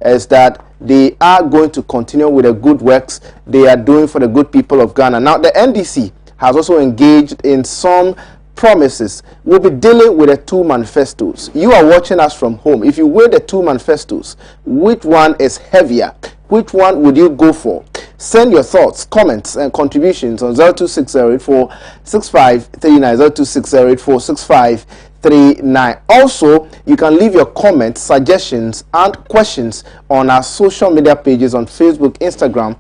is that they are going to continue with the good works they are doing for the good people of Ghana. Now, the NDC has also engaged in some promises. We'll be dealing with the two manifestos. You are watching us from home. If you weigh the two manifestos, which one is heavier? Which one would you go for? Send your thoughts, comments, and contributions on 0260846539, 0260846539. Also, you can leave your comments, suggestions, and questions on our social media pages on Facebook, Instagram,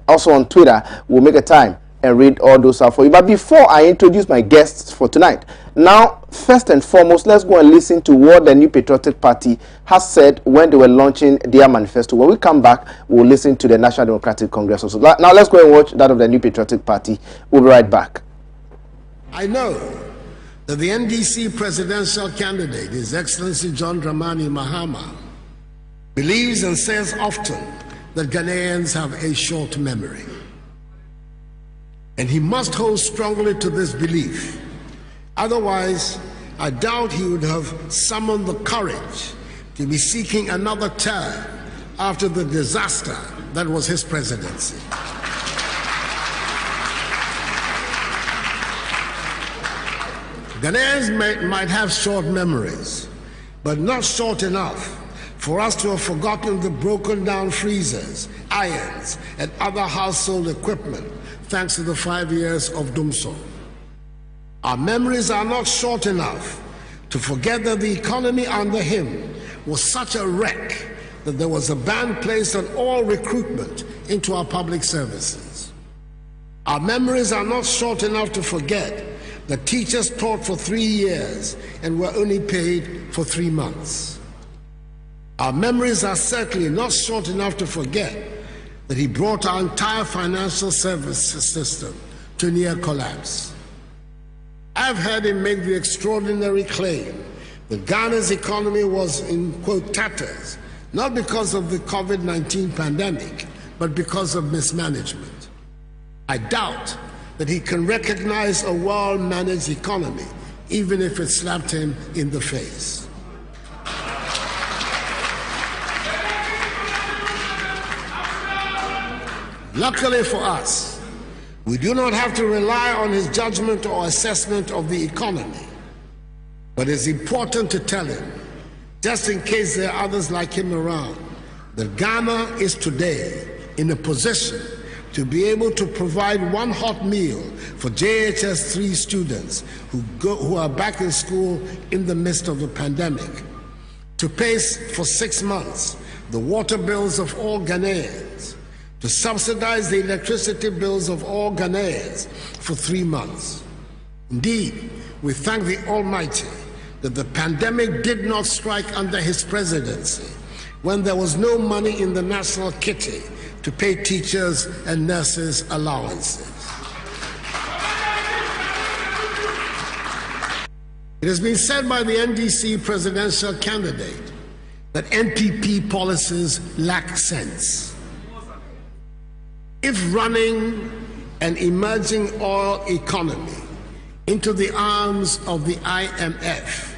also on Twitter. We'll make a time and read all those out for you. But before I introduce my guests for tonight, now, first and foremost, let's go and listen to what the New Patriotic Party has said when they were launching their manifesto. When we come back, we'll listen to the National Democratic Congress also. Now, let's go and watch that of the New Patriotic Party. We'll be right back. I know that the NDC presidential candidate, His Excellency John Dramani Mahama, believes and says often that Ghanaians have a short memory. And he must hold strongly to this belief. Otherwise, I doubt he would have summoned the courage to be seeking another term after the disaster that was his presidency. Ghanaians might have short memories, but not short enough for us to have forgotten the broken down freezers, irons, and other household equipment thanks to the 5 years of Dumso. Our memories are not short enough to forget that the economy under him was such a wreck that there was a ban placed on all recruitment into our public services. Our memories are not short enough to forget that teachers taught for 3 years and were only paid for 3 months. Our memories are certainly not short enough to forget that he brought our entire financial services system to near collapse. I've heard him make the extraordinary claim that Ghana's economy was in, quote, tatters, not because of the COVID-19 pandemic, but because of mismanagement. I doubt that he can recognize a well-managed economy, even if it slapped him in the face. Luckily for us, we do not have to rely on his judgment or assessment of the economy. But it's important to tell him, just in case there are others like him around, that Ghana is today in a position to be able to provide one hot meal for JHS 3 students who are back in school in the midst of the pandemic, to pay for 6 months the water bills of all Ghanaians, to subsidize the electricity bills of all Ghanaians for 3 months. Indeed, we thank the Almighty that the pandemic did not strike under his presidency, when there was no money in the national kitty to pay teachers and nurses allowances. It has been said by the NDC presidential candidate that NPP policies lack sense. If running an emerging oil economy into the arms of the IMF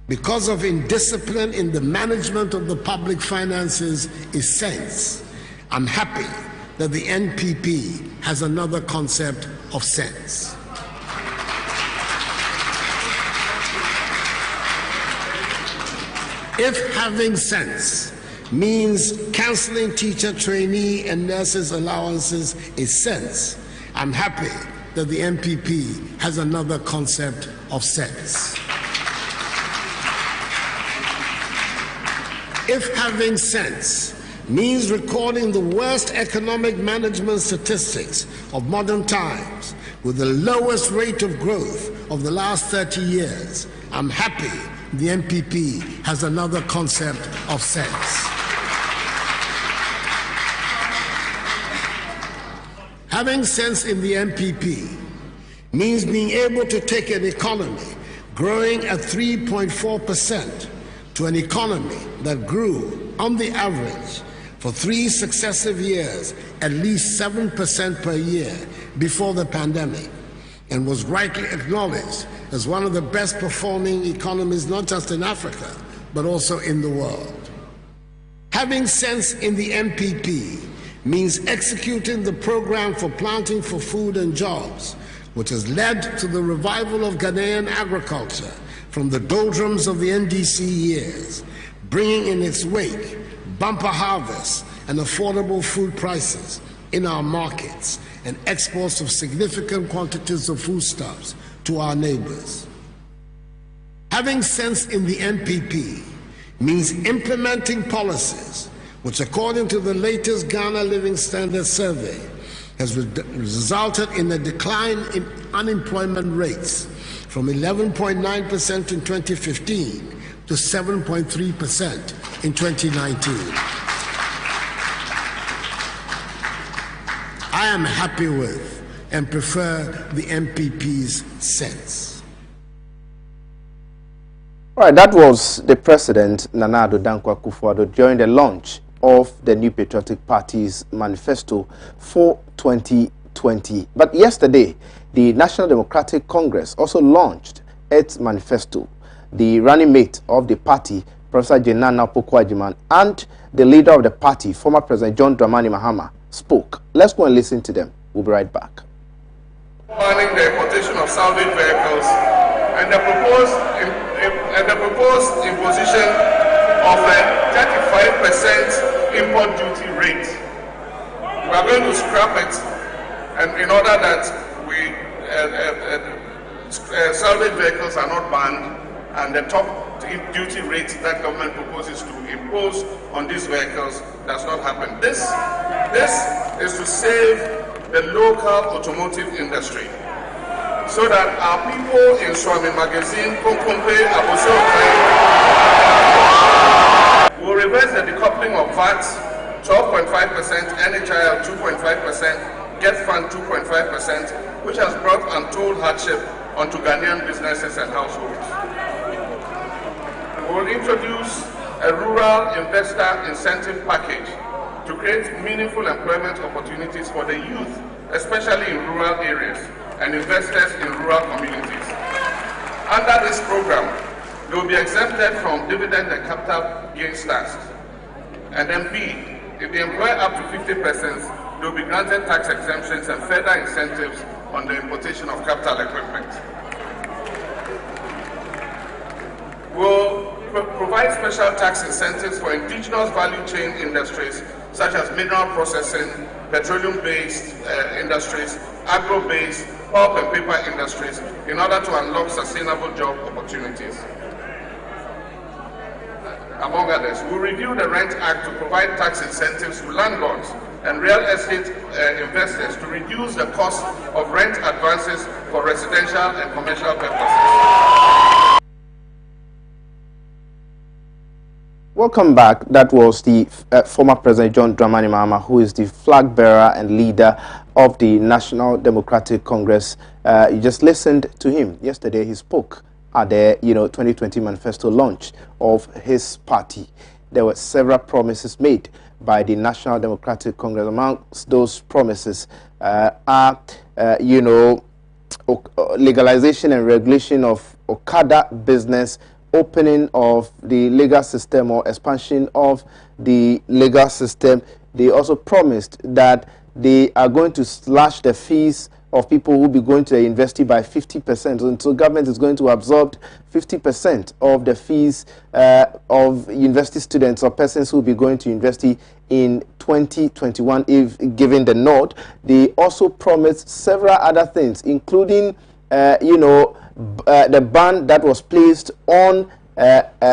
because of indiscipline in the management of the public finances is sense, I'm happy that the NPP has another concept of sense. If having sense means canceling teacher, trainee, and nurses' allowances is sense, I'm happy that the NPP has another concept of sense. If having sense means recording the worst economic management statistics of modern times with the lowest rate of growth of the last 30 years, I'm happy the NPP has another concept of sense. Having sense in the NPP means being able to take an economy growing at 3.4% to an economy that grew, on the average, for 3 successive years, at least 7% per year before the pandemic, and was rightly acknowledged as one of the best performing economies, not just in Africa, but also in the world. Having sense in the NPP means executing the program for planting for food and jobs, which has led to the revival of Ghanaian agriculture from the doldrums of the NDC years, bringing in its wake bumper harvests and affordable food prices in our markets and exports of significant quantities of foodstuffs to our neighbors. Having sense in the NPP means implementing policies which, according to the latest Ghana Living Standards Survey, has resulted in a decline in unemployment rates from 11.9% in 2015 to 7.3% in 2019. I am happy with and prefer the NPP's sense. All right, that was the President, Nana Addo Dankwa Akufo-Addo, during the launch of the New Patriotic Party's manifesto for 2020. But yesterday, the National Democratic Congress also launched its manifesto. The running mate of the party, Professor Jenana Opoku-Agyeman, and the leader of the party, former President John Dramani Mahama, spoke. Let's go and listen to them. We'll be right back. Banning the importation of salvage vehicles and the proposed imposition of a 35% import duty rate. We are going to scrap it, and in order that salvage vehicles are not banned, and the top duty rate that government proposes to impose on these vehicles does not happen. This is to save the local automotive industry, so that our people in Swami Magazine, Konkompe, will reverse the decoupling of VAT 12.5%, NHIL 2.5%, Get Fund 2.5%, which has brought untold hardship onto Ghanaian businesses and households. We will introduce a rural investor incentive package to create meaningful employment opportunities for the youth, especially in rural areas, and investors in rural communities. Under this program, they will be exempted from dividend and capital gains tax. And then B, if they employ up to 50 persons, they will be granted tax exemptions and further incentives on the importation of capital equipment. We'll provide special tax incentives for indigenous value chain industries such as mineral processing, petroleum-based industries, agro-based, pulp and paper industries in order to unlock sustainable job opportunities. Among others, we'll review the Rent Act to provide tax incentives to landlords and real estate investors to reduce the cost of rent advances for residential and commercial purposes. Welcome back. That was the former President John Dramani Mahama, who is the flag bearer and leader of the National Democratic Congress. You just listened to him. Yesterday he spoke at the 2020 manifesto launch of his party. There were several promises made by the National Democratic Congress. Amongst those promises are legalization and regulation of Okada business, opening of the legal system or expansion of the legal system. They also promised that they are going to slash the fees of people who will be going to the university by 50%. And so government is going to absorb 50% of the fees of university students or persons who will be going to university in 2021 if given the nod. They also promised several other things, including the ban that was placed on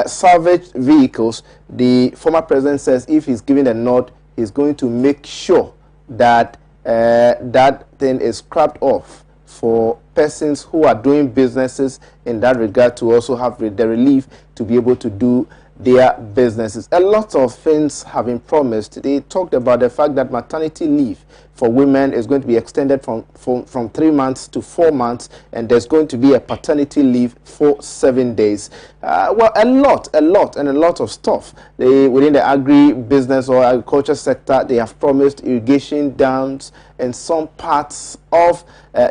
salvage vehicles. The former president says if he's given a nod, he's going to make sure that that thing is scrapped off for persons who are doing businesses in that regard, to also have the relief to be able to do their businesses. A lot of things have been promised. They talked about the fact that maternity leave for women is going to be extended from 3 months to 4 months, and there's going to be a paternity leave for 7 days. Well, a lot of stuff. Within the agri-business or agriculture sector, they have promised irrigation dams in some parts of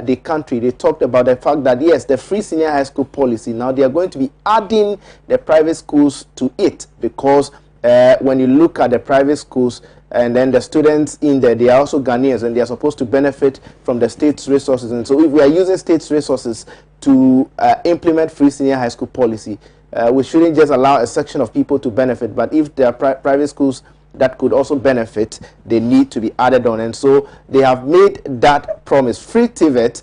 the country. They talked about the fact that, yes, the free senior high school policy, now they are going to be adding the private schools to it, because when you look at the private schools, and then the students in there, they are also Ghanaians, and they are supposed to benefit from the state's resources. And so if we are using state's resources to implement free senior high school policy, we shouldn't just allow a section of people to benefit, but if there are private schools that could also benefit, they need to be added on. And so they have made that promise. Free TVET,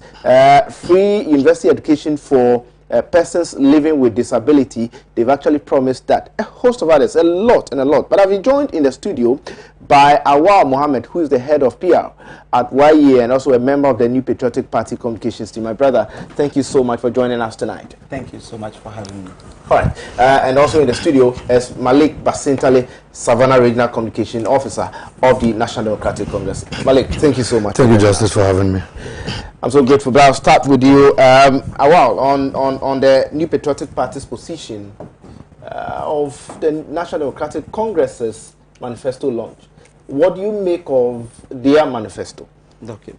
free university education for persons living with disability. They've actually promised that. A host of others, a lot and a lot. But I've been joined in the studio by Awal Mohammed, who is the head of PR at YE and also a member of the New Patriotic Party communications team. My brother, thank you so much for joining us tonight. Thank you so much for having me. All right. And also in the studio is Malik Basintale, Savannah Regional Communication Officer of the National Democratic Congress. Malik, thank you so much. Thank you, Justice, for having me. I'm so grateful. But I'll start with you, Awal, on the New Patriotic Party's position of the National Democratic Congress's manifesto launch. What do you make of their manifesto? Okay.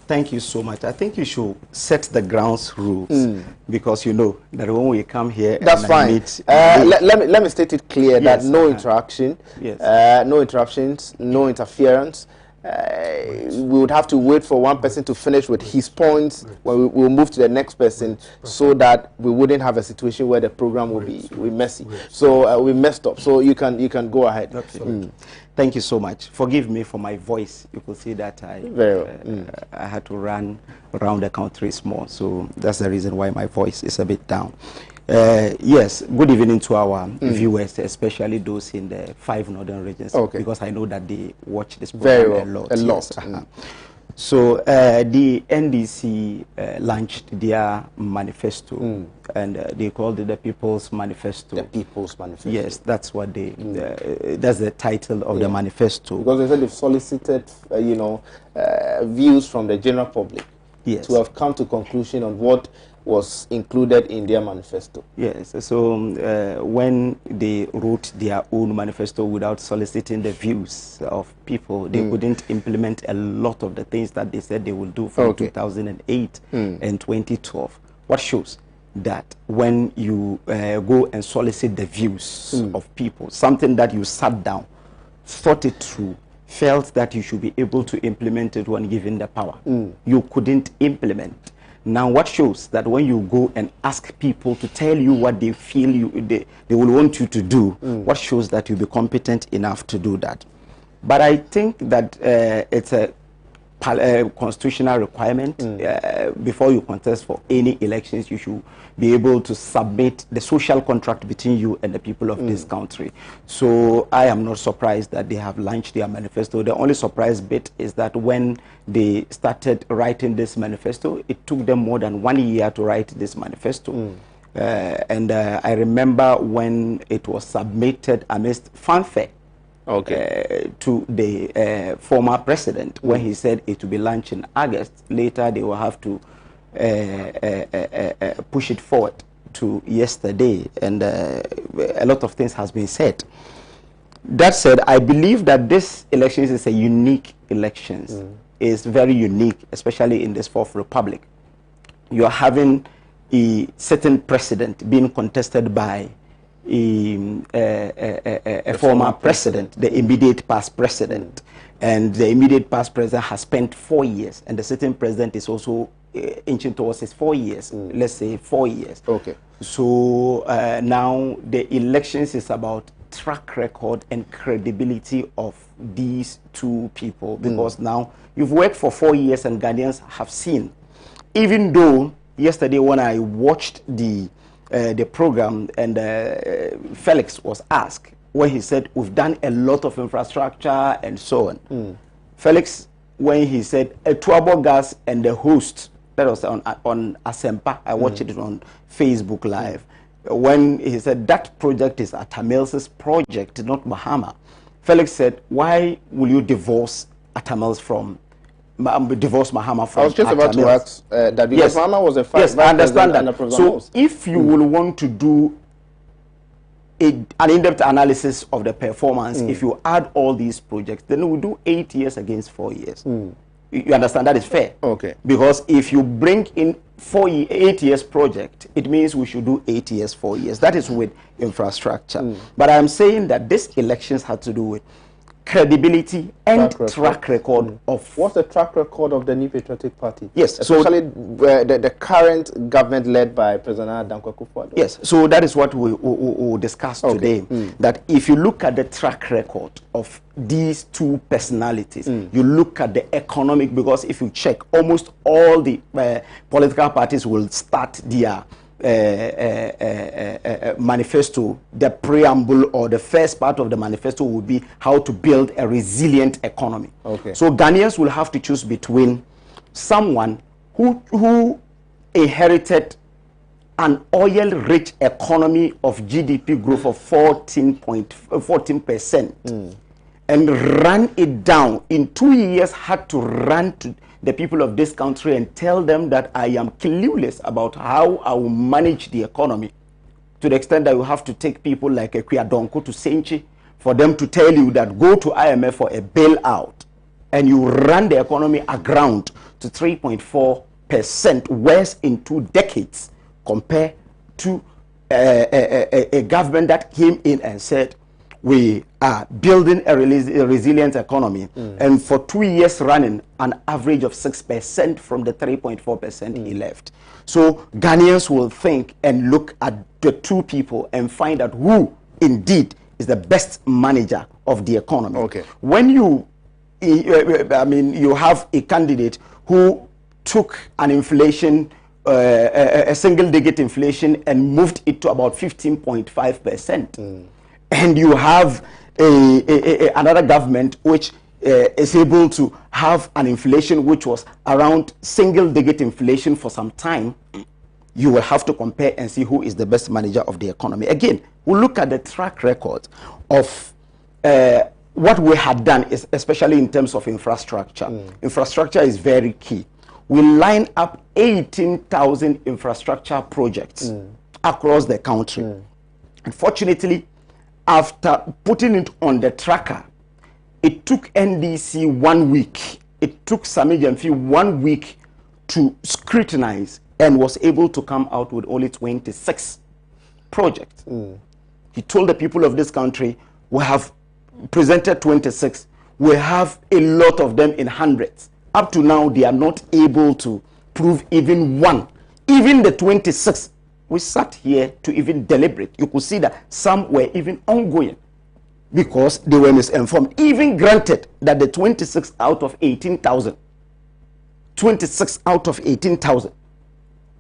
Thank you so much. I think you should set the grounds rules because you know that when we come here, that's fine. Let me state it clear that no interaction, no interruptions, no interference. We would have to wait for one person to finish with his points when we'll move to the next person, so that we wouldn't have a situation where the program will be messy. So we messed up. So you can go ahead. Okay. Thank you so much. Forgive me for my voice. You could see that I had to run around the country small, so that's the reason why my voice is a bit down. Yes, good evening to our viewers, especially those in the 5 northern regions, because I know that they watch this program a lot. Yes. So the NDC launched their manifesto, and they called it the People's Manifesto. The People's Manifesto. Yes, that's what they. That's the title of the manifesto. Because they said they've solicited, views from the general public. Yes. To have come to conclusion on what was included in their manifesto. Yes, so when they wrote their own manifesto without soliciting the views of people, they couldn't implement a lot of the things that they said they will do from 2008 and 2012. What shows that when you go and solicit the views of people, something that you sat down, thought it through, felt that you should be able to implement it when given the power, you couldn't implement. Now, what shows that when you go and ask people to tell you what they feel they will want you to do, what shows that you'll be competent enough to do that. But I think that it's a constitutional requirement. Before you contest for any elections, you should be able to submit the social contract between you and the people of this country. So I am not surprised that they have launched their manifesto. The only surprise bit is that when they started writing this manifesto, it took them more than 1 year to write this manifesto. And I remember when it was submitted amidst fanfare to the former president, when he said it will be launched in August. Later, they will have to push it forward to yesterday, and a lot of things has been said. That said, I believe that this election is a unique election. It's very unique, especially in this Fourth Republic. You are having a certain president being contested by a former president, the immediate past president, and the immediate past president has spent 4 years, and the sitting president is also inching towards his 4 years, let's say 4 years. Okay. So now the elections is about track record and credibility of these two people, because now you've worked for 4 years and Ghanaians have seen, even though yesterday when I watched the program and Felix was asked, when he said we've done a lot of infrastructure and so on. Felix, when he said a Tuabo gas and the host, that was on Asempa, I watched it on Facebook Live, when he said that project is Atamels's project, not Mahama. Felix said, why will you divorce Atamels from divorce Mahama from? I was just about to ask that, because Mahama was a yes, I understand that. So if you will want to do an in-depth analysis of the performance, if you add all these projects, then we do 8 years against 4 years. You understand? That is fair. Okay. Because if you bring in 8 years project, it means we should do 8 years, 4 years. That is with infrastructure. But I'm saying that these elections had to do with credibility and track record of... What's the track record of the New Patriotic Party? Yes. Especially the current government led by President Dankwa Akufo-Addo. Yes. So that is what we discussed today. That if you look at the track record of these two personalities, you look at the economic, because if you check, almost all the political parties will start their manifesto, the preamble or the first part of the manifesto will be how to build a resilient economy. Okay. So Ghanaians will have to choose between someone who inherited an oil-rich economy of GDP growth of 14% and ran it down in 2 years, had to run to the people of this country and tell them that I am clueless about how I will manage the economy, to the extent that you have to take people like Ekwiadonko to Senchi for them to tell you that go to IMF for a bailout, and you run the economy aground to 3.4% worse in 2 decades, compared to a government that came in and said we are building a resilient economy, and for 2 years running, an average of 6% from the 3.4% he left. So Ghanaians will think and look at the two people and find out who indeed is the best manager of the economy. Okay. When you, you have a candidate who took an inflation, a single-digit inflation, and moved it to about 15.5%. And you have another government which is able to have an inflation which was around single-digit inflation for some time. You will have to compare and see who is the best manager of the economy. Again, we'll look at the track record of what we had done, is especially in terms of infrastructure. Infrastructure is very key. We line up 18,000 infrastructure projects across the country. Unfortunately, after putting it on the tracker, it took NDC 1 week. It took Sami Jamfi 1 week to scrutinize and was able to come out with only 26 projects. He told the people of this country, we have presented 26. We have a lot of them in hundreds. Up to now, they are not able to prove even one. Even the 26, we sat here to even deliberate. You could see that some were even ongoing because they were misinformed. Even granted that the 26 out of 18,000, 26 out of 18,000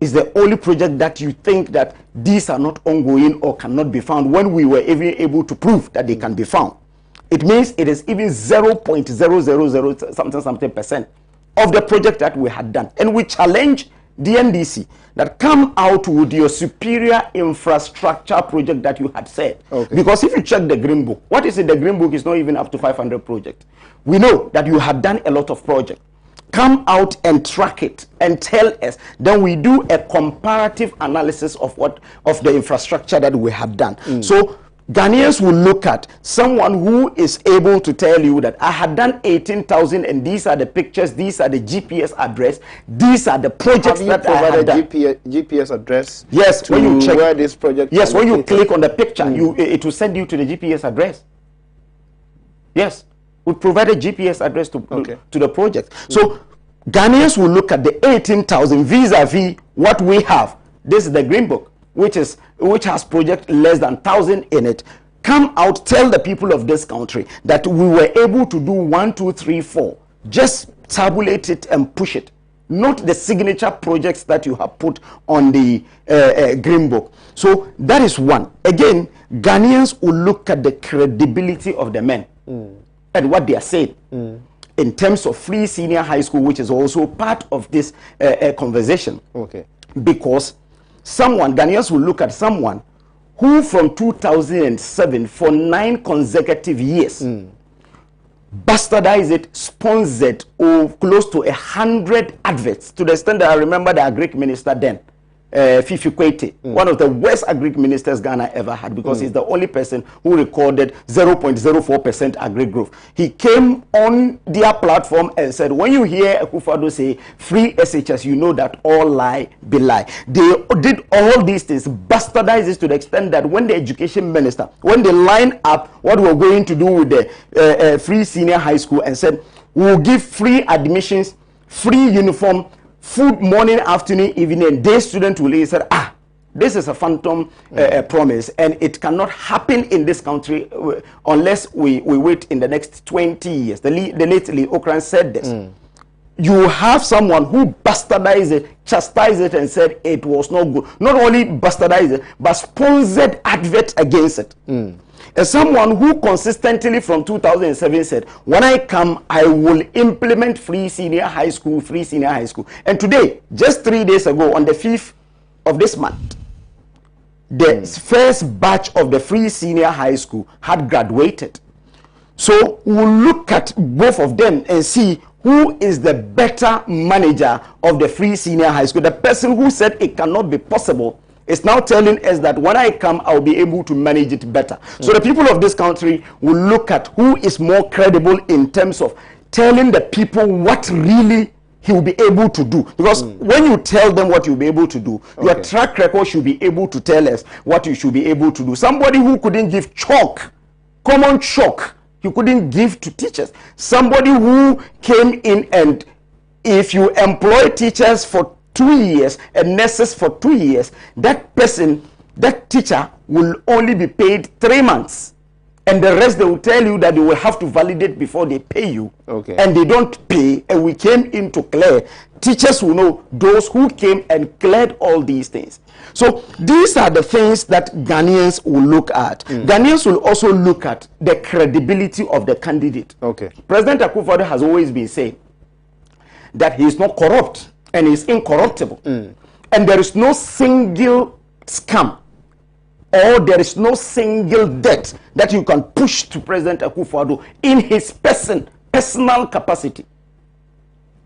is the only project that you think that these are not ongoing or cannot be found, when we were even able to prove that they can be found. It means it is even 0.000 something percent of the project that we had done. And we challenge the NDC that come out with your superior infrastructure project that you had said. Okay. Because if you check the Green Book, what is in the Green Book is not even up to 500 projects. We know that you had done a lot of projects. Come out and track it and tell us. Then we do a comparative analysis of the infrastructure that we have done. So Ghanaians will look at someone who is able to tell you that I had done 18,000 and these are the pictures, these are the GPS address, these are the projects that I had done. GPS address? Yes, when you check where this project. Yes, when you click on the picture, it will send you to the GPS address. Yes, we provide a GPS address to the project. So Ghanaians will look at the 18,000 vis-a-vis what we have. This is the Green Book, which has project less than 1,000 in it. Come out, tell the people of this country that we were able to do 1, 2, 3, 4. Just tabulate it and push it, not the signature projects that you have put on the Green Book. So that is one. Again, Ghanaians will look at the credibility of the men and what they are saying in terms of free senior high school, which is also part of this conversation. Okay. Because Ghanaians will look at someone who from 2007 for 9 consecutive years bastardized it, sponsored close to 100 adverts, to the extent that I remember the Agric minister then Fifi Kwete, one of the worst agri ministers Ghana ever had, because he's the only person who recorded 0.04% agri growth. He came on their platform and said, when you hear Akufo-Addo say free SHS, you know that all lie be lie. They did all these things, bastardized it to the extent that when the education minister, when they lined up what we're going to do with the free senior high school and said, we'll give free admissions, free uniform, food morning, afternoon, evening, and day student will say, this is a phantom promise, and it cannot happen in this country unless we wait in the next 20 years. The late Lee Okran said this. You have someone who bastardized it, chastised it, and said it was not good. Not only bastardized it, but sponsored advert against it. As someone who consistently from 2007 said, when I come, I will implement free senior high school, free senior high school. And today, just 3 days ago, on the 5th of this month, the first batch of the free senior high school had graduated. So we'll look at both of them and see who is the better manager of the free senior high school. The person who said it cannot be possible is now telling us that when I come, I'll be able to manage it better. So the people of this country will look at who is more credible in terms of telling the people what really he will be able to do. Because when you tell them what you'll be able to do, your track record should be able to tell us what you should be able to do. Somebody who couldn't give chalk, common chalk, you couldn't give to teachers. Somebody who came in, and if you employ teachers for 2 years and nurses for 2 years, that person, that teacher will only be paid 3 months, and the rest they will tell you that they will have to validate before they pay you. And they don't pay, and we came in to clear. Teachers will know those who came and cleared all these things. So these are the things that Ghanaians will look at. Ghanaians will also look at the credibility of the candidate. President Akufo-Addo has always been saying that he is not corrupt and is incorruptible. And there is no single scam or there is no single debt that you can push to President Akufo-Addo in his personal capacity.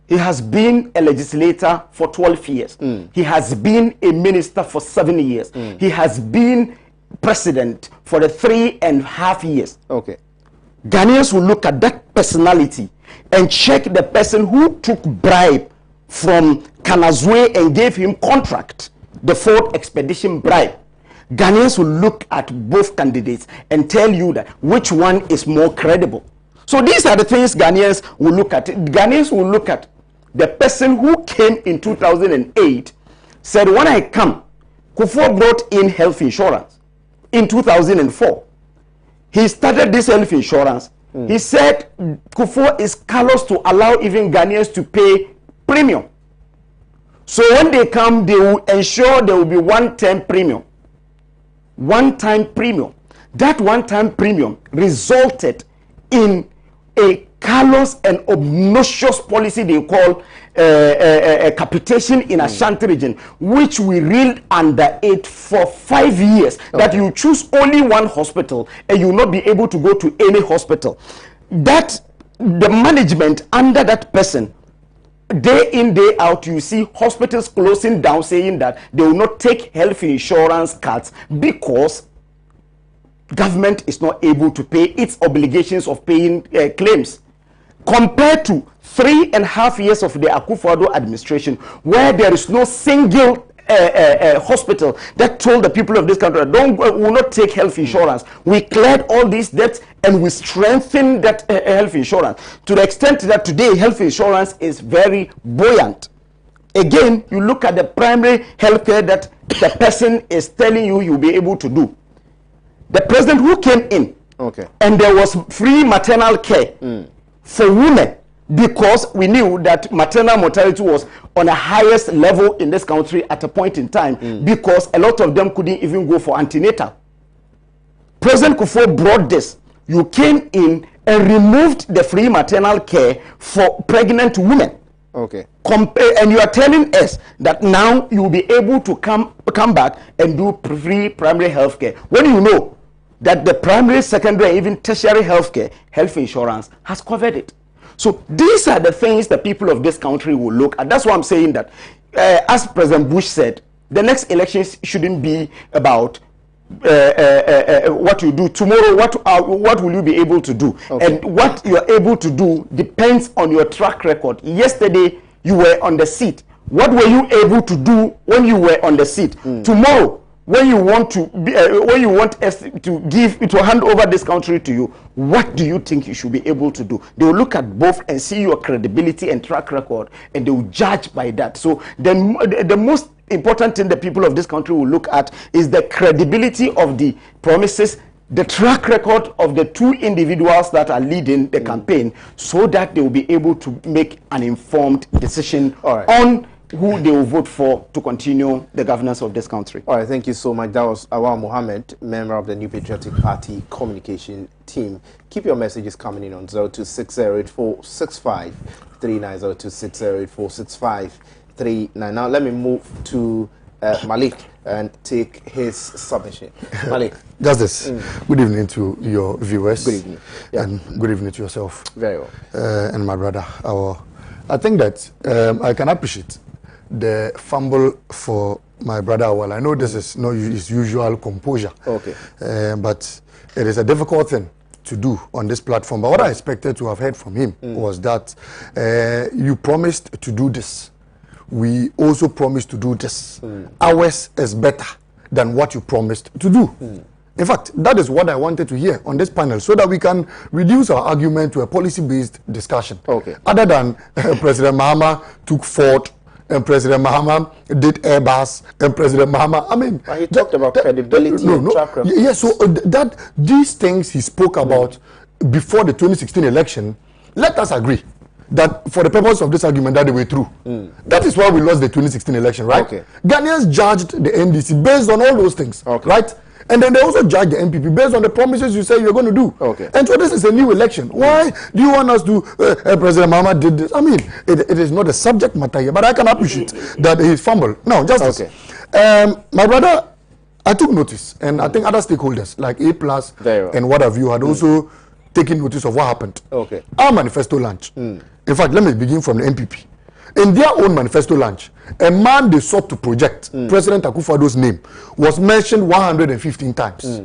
He has been a legislator for 12 years. He has been a minister for 7 years. He has been president for the 3.5 years. Ghanaians will look at that personality and check the person who took bribe from Kanazwe and gave him contract, the Ford expedition bribe. Ghanaians will look at both candidates and tell you that which one is more credible. So these are the things Ghanaians will look at. Ghanaians will look at the person who came in 2008, said, when I come, Kufuor brought in health insurance in 2004. He started this health insurance. He said Kufuor is callous to allow even Ghanaians to pay premium. So when they come, they will ensure there will be one-time premium. One-time premium. That one-time premium resulted in a callous and obnoxious policy they call capitation in Ashanti region, which we reeled under it for 5 years. That you choose only one hospital and you will not be able to go to any hospital. That the management under that person, day in, day out, you see hospitals closing down, saying that they will not take health insurance cuts because government is not able to pay its obligations of paying claims. Compared to 3.5 years of the Akufo-Addo administration, where there is no single hospital that told the people of this country, will not take health insurance. We cleared all these debts and we strengthened that health insurance to the extent that today health insurance is very buoyant. Again, you look at the primary health care that the person is telling you you'll be able to do. The president who came in, and there was free maternal care for women, because we knew that maternal mortality was on the highest level in this country at a point in time, because a lot of them couldn't even go for antenatal. President Kufuor brought this. You came in and removed the free maternal care for pregnant women. And you are telling us that now you will be able to come back and do free primary health care, when you know that the primary, secondary, even tertiary health care, health insurance has covered it. So these are the things the people of this country will look at. That's why I'm saying that, as President Bush said, The next elections shouldn't be about what you do tomorrow. What will you be able to do? Okay. And what you are able to do depends on your track record. Yesterday you were on the seat. What were you able to do when you were on the seat? Tomorrow, when you want to be, when you want us to hand over this country to you, what do you think you should be able to do? They will look at both and see your credibility and track record, and they will judge by that. So then the most important thing the people of this country will look at is the credibility of the promises, the track record of the two individuals that are leading the campaign, so that they will be able to make an informed decision on who they will vote for to continue the governance of this country. All right, thank you so much. That was Awal Mohammed, member of the New Patriotic Party communication team. Keep your messages coming in on 0260846539, 0260846539. Now let me move to Malik and take his submission. Malik. Justice, good evening to your viewers. Good evening. Yeah. And good evening to yourself. Very well. And my brother. I think that I can appreciate the fumble for my brother Awal. I know this is not his usual composure. Okay. But it is a difficult thing to do on this platform. But what I expected to have heard from him was that you promised to do this. We also promised to do this. Ours is better than what you promised to do. In fact, that is what I wanted to hear on this panel, so that we can reduce our argument to a policy-based discussion. Okay. Other than President Mahama took Ford, and President Mahama did Airbus, and President Mahama, I mean... But he talked about credibility and track record. Yeah, so these things he spoke about before the 2016 election, let us agree that for the purpose of this argument that they were true. That is why we lost the 2016 election, right? Okay. Ghanaians judged the NDC based on all those things, right? And then they also judge the NPP based on the promises you say you're going to do. Okay. And so this is a new election. Why do you want us to, President Mahama did this? I mean, it is not a subject matter here, but I can appreciate that he fumbled. Now, Justice, my brother, I took notice, and I think other stakeholders like A+ and what have you had also taken notice of what happened. Okay. Our manifesto launch. In fact, let me begin from the NPP. In their own manifesto launch, a man they sought to project, President Akufo-Addo's name, was mentioned 115 times.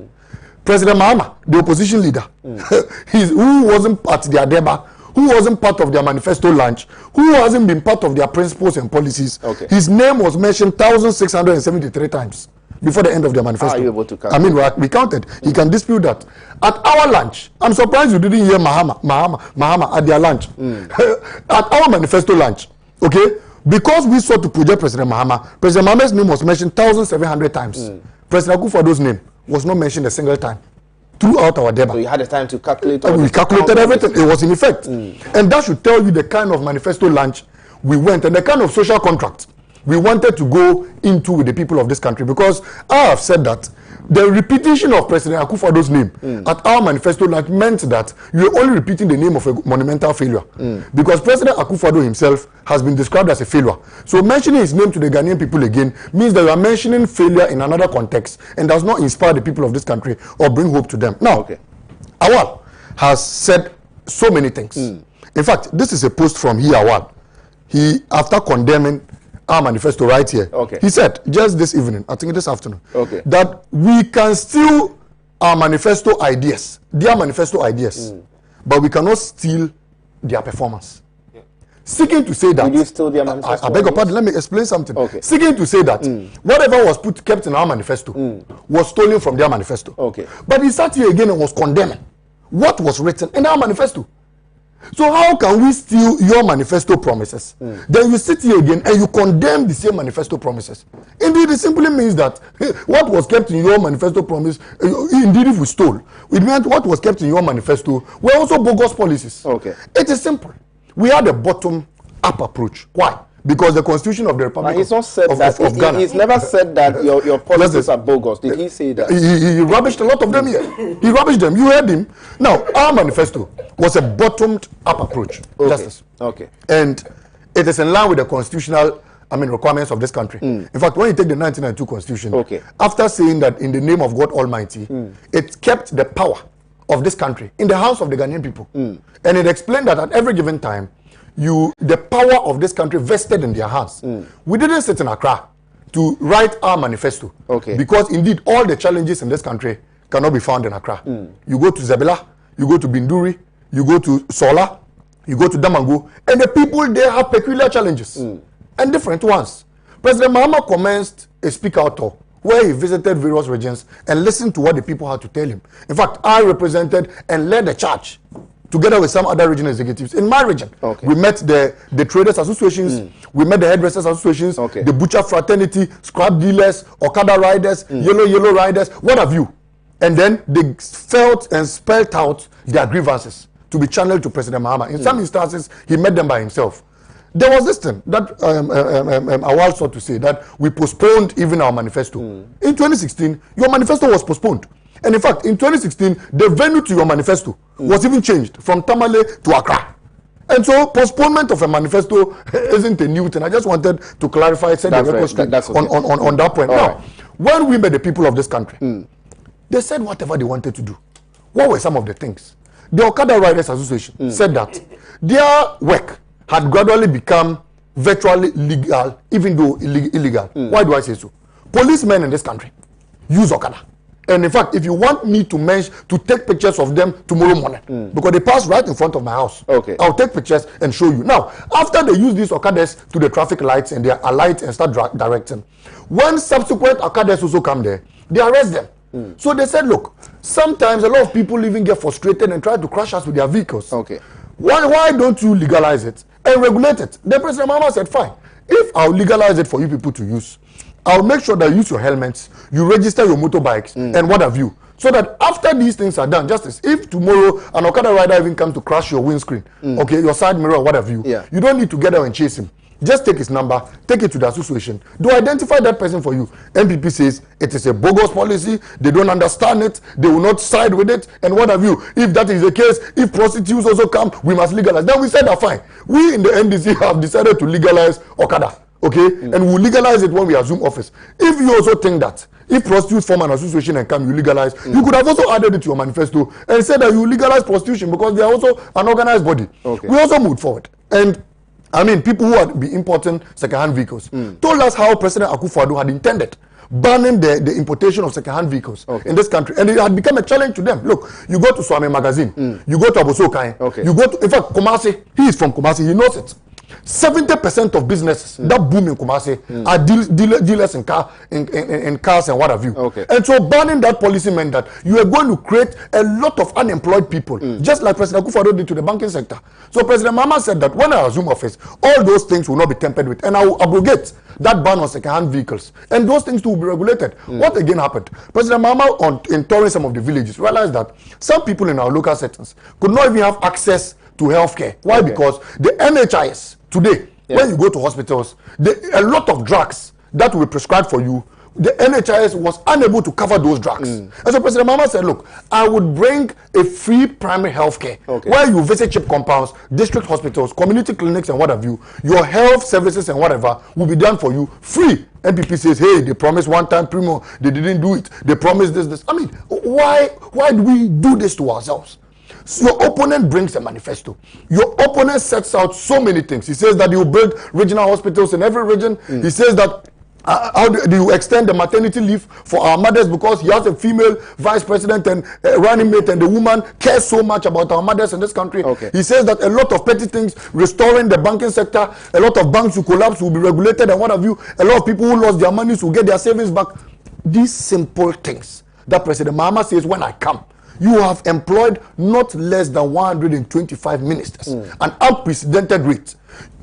President Mahama, the opposition leader, who wasn't part of their deba, who wasn't part of their manifesto launch, who hasn't been part of their principles and policies, his name was mentioned 1,673 times before the end of their manifesto. Are you able to count? I mean, we counted. He can dispute that. At our lunch, I'm surprised you didn't hear Mahama at their lunch. At our manifesto lunch, okay, because we sought to project President Mahama's name was mentioned 1,700 times. President Akufo-Addo's name was not mentioned a single time throughout our debate. So you had the time to calculate. We calculated everything. It was in effect. And that should tell you the kind of manifesto launch we went and the kind of social contract we wanted to go into with the people of this country. Because I have said that the repetition of President Akufo-Addo's name at our manifesto launch meant that you are only repeating the name of a monumental failure. Because President Akufo-Addo himself has been described as a failure. So mentioning his name to the Ghanaian people again means that you are mentioning failure in another context and does not inspire the people of this country or bring hope to them. Now, Awal has said so many things. In fact, this is a post from Awal. He, after condemning our manifesto right here, he said just this evening, I think this afternoon, that we can steal our manifesto ideas, their manifesto ideas, but we cannot steal their performance. Seeking to say that, did you steal their manifesto? I beg your pardon, let me explain something. Seeking to say that whatever was kept in our manifesto was stolen from their manifesto. But he sat here again and was condemning what was written in our manifesto. So how can we steal your manifesto promises? Then you sit here again and you condemn the same manifesto promises. Indeed, it simply means that what was kept in your manifesto promise, indeed if we stole, it meant what was kept in your manifesto were also bogus policies. It is simple. We had a bottom-up approach. Why? Because the Constitution of the Republic he's not said that. of Ghana. He's never said that your policies are bogus. Did he say that? He rubbished a lot of them here. He rubbished them. You heard him. Now, our manifesto was a bottomed-up approach. Justice. And it is in line with the constitutional requirements of this country. In fact, when you take the 1992 Constitution, after saying that in the name of God Almighty, it kept the power of this country in the hands of the Ghanaian people. And it explained that at every given time, the power of this country vested in their hands. We didn't sit in Accra to write our manifesto. Okay. Because indeed, all the challenges in this country cannot be found in Accra. You go to Zebela, you go to Binduri, you go to Sola, you go to Damango, and the people there have peculiar challenges and different ones. President Mahama commenced a speak out tour where he visited various regions and listened to what the people had to tell him. In fact, I represented and led the charge together with some other regional executives in my region. Okay. We met the traders associations, we met the hairdressers associations, the butcher fraternity, scrap dealers, Okada riders, yellow riders, what have you. And then they felt and spelled out their grievances to be channeled to President Mahama. In some instances, he met them by himself. There was this thing that Awal sought to say, that we postponed even our manifesto. In 2016, your manifesto was postponed. And in fact, in 2016, the venue to your manifesto was even changed from Tamale to Accra. And so postponement of a manifesto isn't a new thing. I just wanted to clarify, set the record straight on that point. Now, when we met the people of this country, they said whatever they wanted to do. What were some of the things? The Okada Riders Association said that their work had gradually become virtually legal, even though illegal. Why do I say so? Policemen in this country use Okada. And in fact, if you want me to take pictures of them tomorrow morning, because they pass right in front of my house, I'll take pictures and show you. Now, after they use these Okadas to the traffic lights and they alight and start directing, when subsequent Okadas also come there, they arrest them. So they said, look, sometimes a lot of people even get frustrated and try to crash us with their vehicles. Why don't you legalize it and regulate it? The President Mahama said, fine. If I'll legalize it for you people to use, I'll make sure that you use your helmets, you register your motorbikes, and what have you. So that after these things are done, Justice, if tomorrow an Okada rider even comes to crash your windscreen, your side mirror, or what have you, you don't need to get out and chase him. Just take his number, take it to the association. Do identify that person for you. NPP says it is a bogus policy, they don't understand it, they will not side with it, and what have you. If that is the case, if prostitutes also come, we must legalize. Then we said that fine. We in the NDC have decided to legalize Okada. And we'll legalize it when we assume office. If you also think that, if prostitutes form an association and come, you legalize, you could have also added it to your manifesto and said that you legalize prostitution because they are also an organized body. We also moved forward. And I mean, people who had been importing second-hand vehicles told us how President Akufo-Addo had intended banning the importation of second-hand vehicles in this country. And it had become a challenge to them. Look, you go to Swami Magazine, you go to Abosokai, you go to, in fact, Kumasi, he is from Kumasi, he knows it. 70% of businesses that boom in Kumasi are dealers in cars and what have you. And so banning that policy meant that you are going to create a lot of unemployed people, just like President Akufo-Addo did to the banking sector. So President Mahama said that when I assume office, all those things will not be tempered with, and I will abrogate that ban on second-hand vehicles, and those things too will be regulated. What again happened? President Mahama, in touring some of the villages, realized that some people in our local settings could not even have access to healthcare. Why? Because the NHIS today, when you go to hospitals, a lot of drugs that will be prescribed for you, the NHIS was unable to cover those drugs. And so President Mahama said, look, I would bring a free primary health care where you visit CHIP compounds, district hospitals, community clinics and what have you. Your health services and whatever will be done for you free. NPP says, hey, they promised one-time primo, they didn't do it. They promised this. I mean, why do we do this to ourselves? So your opponent brings a manifesto. Your opponent sets out so many things. He says that you build regional hospitals in every region. He says that how do you extend the maternity leave for our mothers because he has a female vice president and running mate, and the woman cares so much about our mothers in this country. He says that a lot of petty things, restoring the banking sector, a lot of banks will collapse, will be regulated and what have you. A lot of people who lost their money will get their savings back. These simple things that President Mahama says, when I come, you have employed not less than 125 ministers, an unprecedented rate.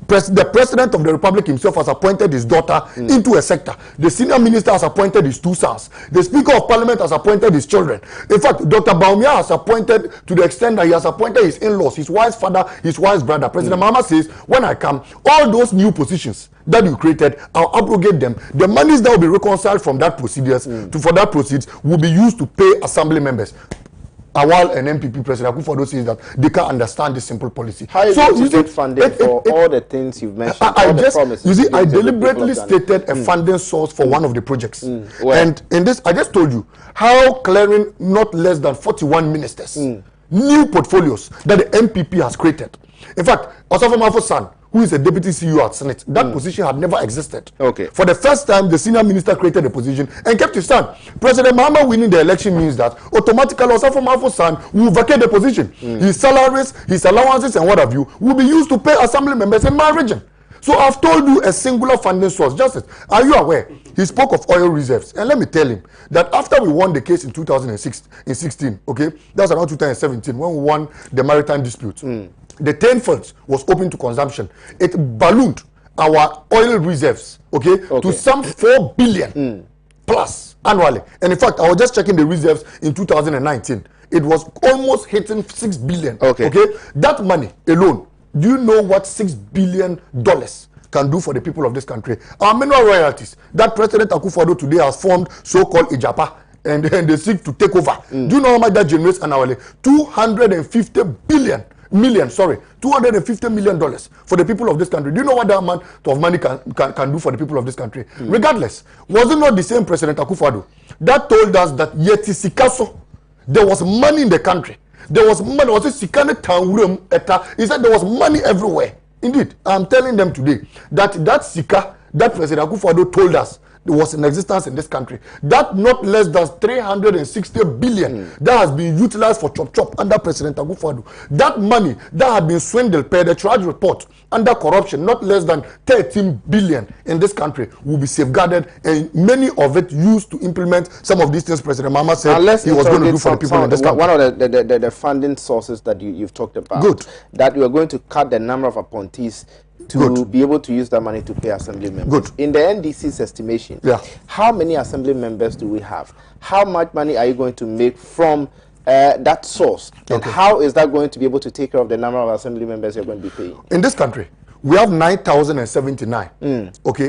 The president of the republic himself has appointed his daughter into a sector. The senior minister has appointed his 2 sons. The speaker of parliament has appointed his children. In fact, Dr. Baumia has appointed, to the extent that he has appointed his in-laws, his wife's father, his wife's brother. President Mahama says, when I come, all those new positions that you created, I'll abrogate them. The monies that will be reconciled from that procedures for that proceeds will be used to pay assembly members. Awal and NPP President Akufo-Addo says that they can't understand this simple policy. How is it to get funding for all the things you've mentioned? I deliberately stated a funding source for one of the projects. And in this, I just told you how clearing not less than 41 ministers, new portfolios that the NPP has created. In fact, Osafo Mafo's son, who is a deputy CEO at Senate. That position had never existed. Okay. For the first time, the senior minister created a position and kept his stand. President Mahama winning the election means that automatically Osafo Mafo's son will vacate the position. His salaries, his allowances, and what have you will be used to pay assembly members in my region. So I've told you a singular funding source. Justice, are you aware? He spoke of oil reserves. And let me tell him that after we won the case in 2016, okay, that's around 2017, when we won the maritime dispute, the 10 funds was open to consumption. It ballooned our oil reserves, okay. To some 4 billion plus annually. And in fact, I was just checking the reserves in 2019. It was almost hitting 6 billion. Okay. That money alone, do you know what $6 billion can do for the people of this country? Our mineral royalties that President Akufo-Addo today has formed so-called Ijapa, and they seek to take over. Do you know how much that generates annually? $250 million for the people of this country. Do you know what that amount of money can do for the people of this country? Regardless, was it not the same President Akufo-Addo that told us that Yeti Sikaso, there was money in the country? There was money. Was it Sikane Tanwurem Eta? He said there was money everywhere. Indeed, I'm telling them today that Sika, that President Akufo-Addo told us was in existence in this country. That not less than 360 billion that has been utilized for chop under President Akufo-Addo. That money that had been swindled per the Treasury report under corruption, not less than 13 billion in this country, will be safeguarded, and many of it used to implement some of these things President Mahama said he was going to do for the people in this country. One of the funding sources that you've talked about, that you are going to cut the number of appointees to be able to use that money to pay assembly members. In the NDC's estimation, how many assembly members do we have? How much money are you going to make from that source? And how is that going to be able to take care of the number of assembly members you're going to be paying? In this country, we have 9,079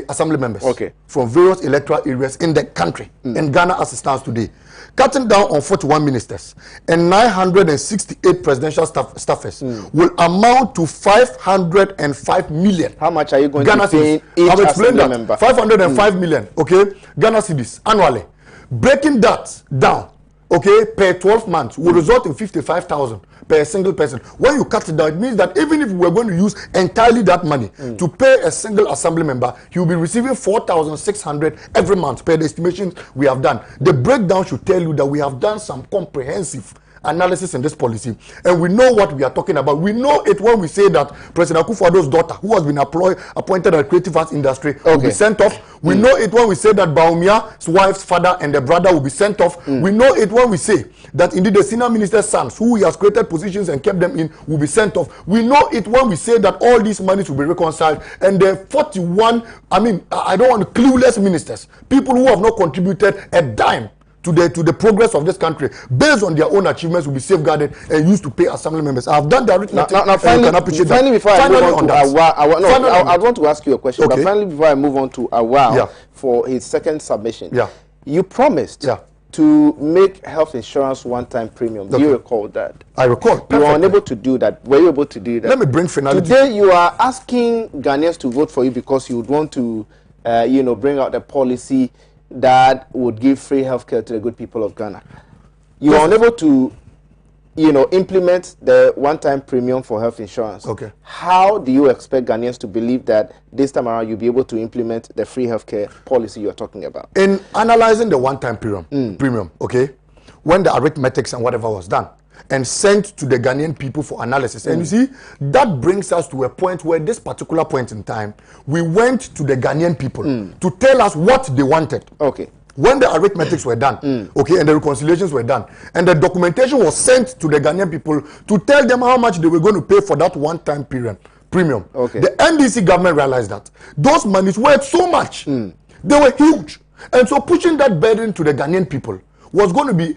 assembly members from various electoral areas in the country, in Ghana as it stands today. Cutting down on 41 ministers and 968 presidential staffers will amount to 505 million. How much are you going to pay each assembly member? 505 million, Ghana cedis annually. Breaking that down, per 12 months will result in 55,000 per single person. When you cut it down, it means that even if we were going to use entirely that money to pay a single assembly member, he will be receiving 4,600 every month per the estimations we have done. The breakdown should tell you that we have done some comprehensive analysis in this policy, and we know what we are talking about. We know it when we say that President Akufo-Addo's daughter, who has been appointed at creative arts industry, will be sent off. We know it when we say that Baumia's wife's father and the brother will be sent off. We know it when we say that indeed the senior minister's sons, who he has created positions and kept them in, will be sent off. We know it when we say that all these monies will be reconciled, and the 41, I don't want clueless ministers, people who have not contributed a dime to the progress of this country, based on their own achievements, will be safeguarded and used to pay assembly members. I've done the arithmetic. Now, finally, before I move on to I want to ask you a question. But finally, before I move on to Awal for his second submission, you promised to make health insurance one-time premium. Do you recall that? I recall. You were unable to do that. Were you able to do that? Let me bring finality. Today, you are asking Ghanaians to vote for you because you would want to, bring out a policy that would give free healthcare to the good people of Ghana. You are unable to, implement the one-time premium for health insurance. How do you expect Ghanaians to believe that this time around you'll be able to implement the free healthcare policy you're talking about? In analyzing the one-time premium, when the arithmetics and whatever was done and sent to the Ghanaian people for analysis. And you see, that brings us to a point where this particular point in time, we went to the Ghanaian people to tell us what they wanted. When the arithmetics were done, and the reconciliations were done, and the documentation was sent to the Ghanaian people to tell them how much they were going to pay for that one-time premium. The NDC government realized that those monies were so much. They were huge. And so pushing that burden to the Ghanaian people was going to be,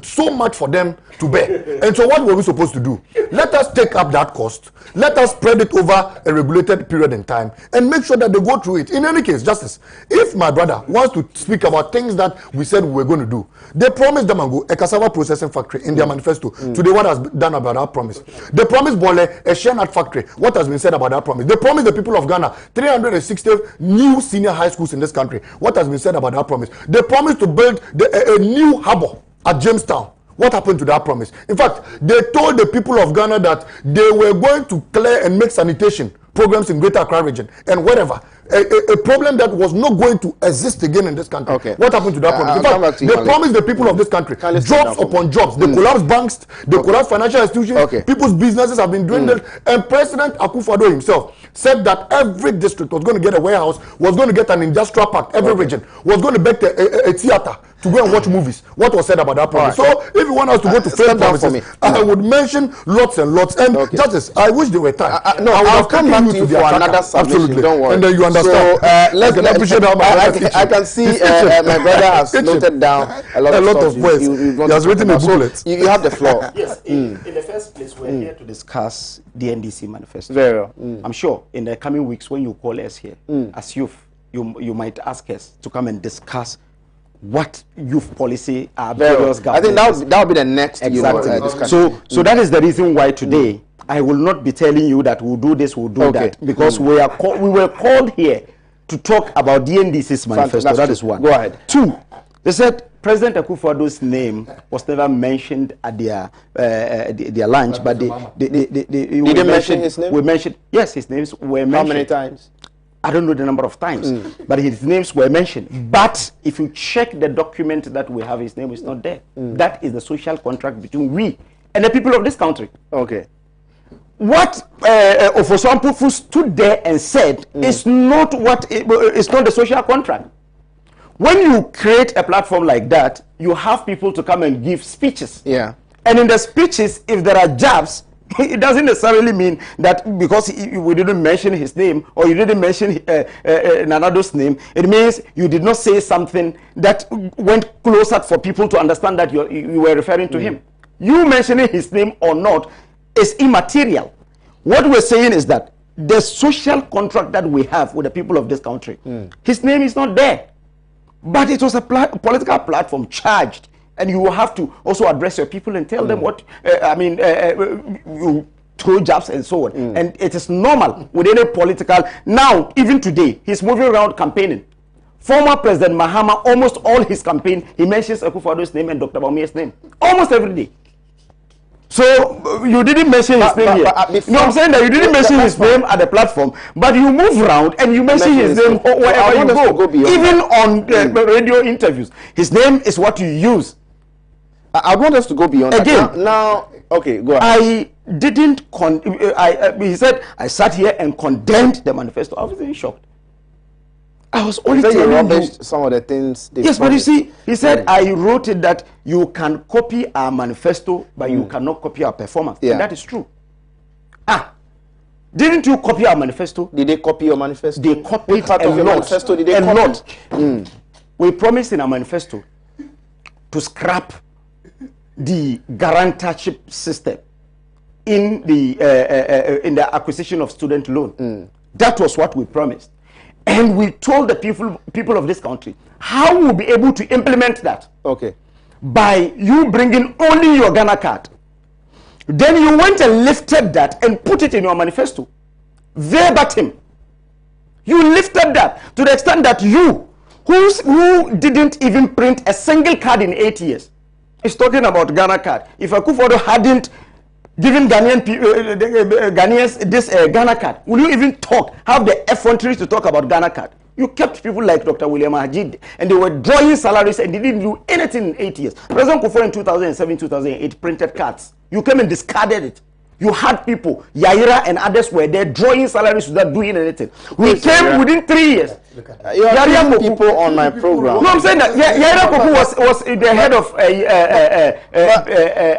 so much for them to bear. And so what were we supposed to do? Let us take up that cost. Let us spread it over a regulated period in time and make sure that they go through it. In any case, Justice, if my brother wants to speak about things that we said we were going to do, they promised them a cassava processing factory in their manifesto. Today, what has been done about that promise? They promised Bole a shea nut factory. What has been said about that promise? They promised the people of Ghana 360 new senior high schools in this country. What has been said about that promise? They promised to build a new harbour at Jamestown. What happened to that promise? In fact, they told the people of Ghana that they were going to clear and make sanitation programs in Greater Accra region and whatever. A problem that was not going to exist again in this country. Okay. What happened to that promise? In fact, they promised the people of this country jobs upon jobs. They collapsed banks, they collapsed financial institutions, people's businesses have been dwindled, and President Akufo-Addo himself said that every district was going to get a warehouse, was going to get an industrial park, every region was going to make a theater to go and watch movies. What was said about that promise? So if you want us to go to failed promises, I would mention lots and lots. And Justice, I wish there were time. No, I'll come back to you for another submission. Absolutely. Don't worry. And then you understand. So let's appreciate how I can see my brother has noted down a lot of words. He has written a booklet. So you have the floor. Yes. In the first place, we're here to discuss the NDC manifesto. Very well. I'm sure in the coming weeks, when you call us here as youth, you might ask us to come and discuss what youth policy are various governments. I think that would be the next discussion. So that is the reason why today I will not be telling you that we'll do this, we'll do that, because we were called here to talk about the NDC's manifesto. That is one. Go ahead. Two, they said President Akufo-Addo's name was never mentioned at their lunch, but they mention his name? We mentioned, yes, his names were mentioned. How many times? I don't know the number of times, but his names were mentioned. But if you check the document that we have, his name is not there. That is the social contract between we and the people of this country. Okay. What Ofosu-Ampofo stood there and said is not it's not the social contract. When you create a platform like that, you have people to come and give speeches. Yeah. And in the speeches, if there are jabs, it doesn't necessarily mean that because we didn't mention his name or you didn't mention Nanado's name, it means you did not say something that went closer for people to understand that you were referring to him. You mentioning his name or not is immaterial. What we're saying is that the social contract that we have with the people of this country, his name is not there. But it was a political platform charged. And you will have to also address your people and tell them what, you throw jabs and so on. And it is normal with any political. Now, even today, he's moving around campaigning. Former President Mahama, almost all his campaign, he mentions Akufo-Addo's name and Dr. Bawumia's name. Almost every day. So, you didn't mention his name here. No, I'm saying that you didn't mention his name at the platform, but you move around and you mention his name wherever you go. Even on radio interviews. His name is what you use. I want us to go beyond again. Now, okay, go ahead. I didn't. He said I sat here and condemned the manifesto. I was very shocked. I was only telling you some of the things. Yes, but you see, he said I wrote it that you can copy our manifesto, but you cannot copy our performance. Yeah. And that is true. Didn't you copy our manifesto? Did they copy your manifesto? They copied a lot. Manifesto, did they a copy? Lot. We promised in our manifesto to scrap the guarantorship system in the acquisition of student loan. That was what we promised, and we told the people of this country how we'll be able to implement that. Okay. By you bringing only your Ghana card. Then you went and lifted that and put it in your manifesto, verbatim. You lifted that to the extent that you, who didn't even print a single card in 8 years. It's talking about Ghana card. If Akufo-Addo hadn't given Ghanaians this Ghana card, will you even have the effrontery to talk about Ghana card? You kept people like Dr. William Hajid, and they were drawing salaries and they didn't do anything in 8 years. President Kufuor in 2007, 2008 printed cards. You came and discarded it. You had people, Yaira and others were there drawing salaries without doing anything. We came within 3 years. You are people on my program. No, I'm saying that Yaira Poku was the head of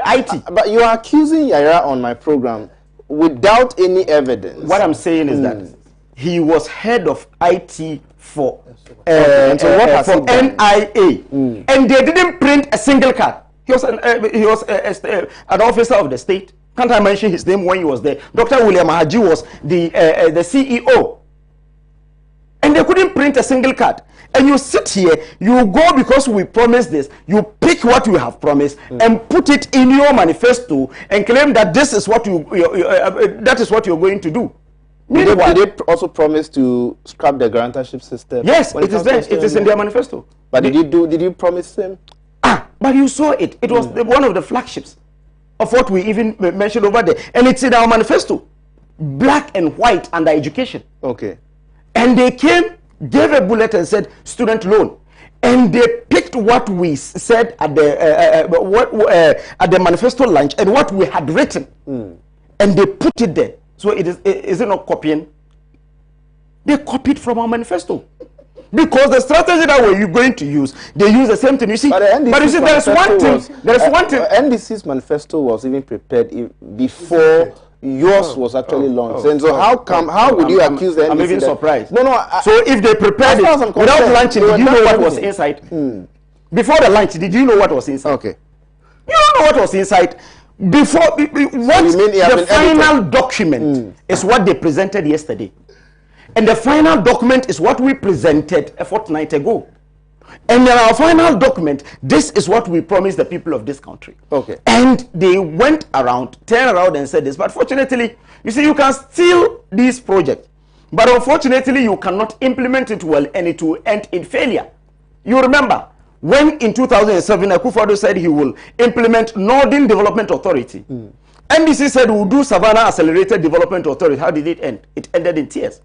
IT. But you are accusing Yaira on my program without any evidence. What I'm saying is that he was head of IT for NIA, and they didn't print a single card. He was an officer of the state. Can't I mention his name when he was there? Dr. William Haji was the CEO. And they couldn't print a single card. And you sit here, you go because we promised this, you pick what you have promised and put it in your manifesto and claim that this is what that is what you're going to do. Did they also promise to scrap the guarantorship system? Yes, it is there. It is in their manifesto. But did you promise them? But you saw it. It was one of the flagships of what we even mentioned over there. And it's in our manifesto. Black and white under education. Okay. And they came, gave a bullet and said student loan. And they picked what we said at the manifesto launch and what we had written. And they put it there. So is it not copying? They copied from our manifesto. Because the strategy that we're going to use, they use the same thing. You see, but you see, there's one thing. NDC's manifesto was even prepared before yours was actually launched. And so how would you accuse the NDC? I'm even surprised. No. So if they prepared it without launching, did you know what was inside? Before the launch, did you know what was inside? Okay. You don't know what was inside. Before the final document is what they presented yesterday. And the final document is what we presented a fortnight ago. And in our final document, this is what we promised the people of this country. Okay. And they went around, turned around and said this. But fortunately, you see, you can steal this project. But unfortunately, you cannot implement it well and it will end in failure. You remember, when in 2007, Akufo-Addo said he will implement Northern Development Authority. NDC said we'll do Savannah Accelerated Development Authority. How did it end? It ended in tears.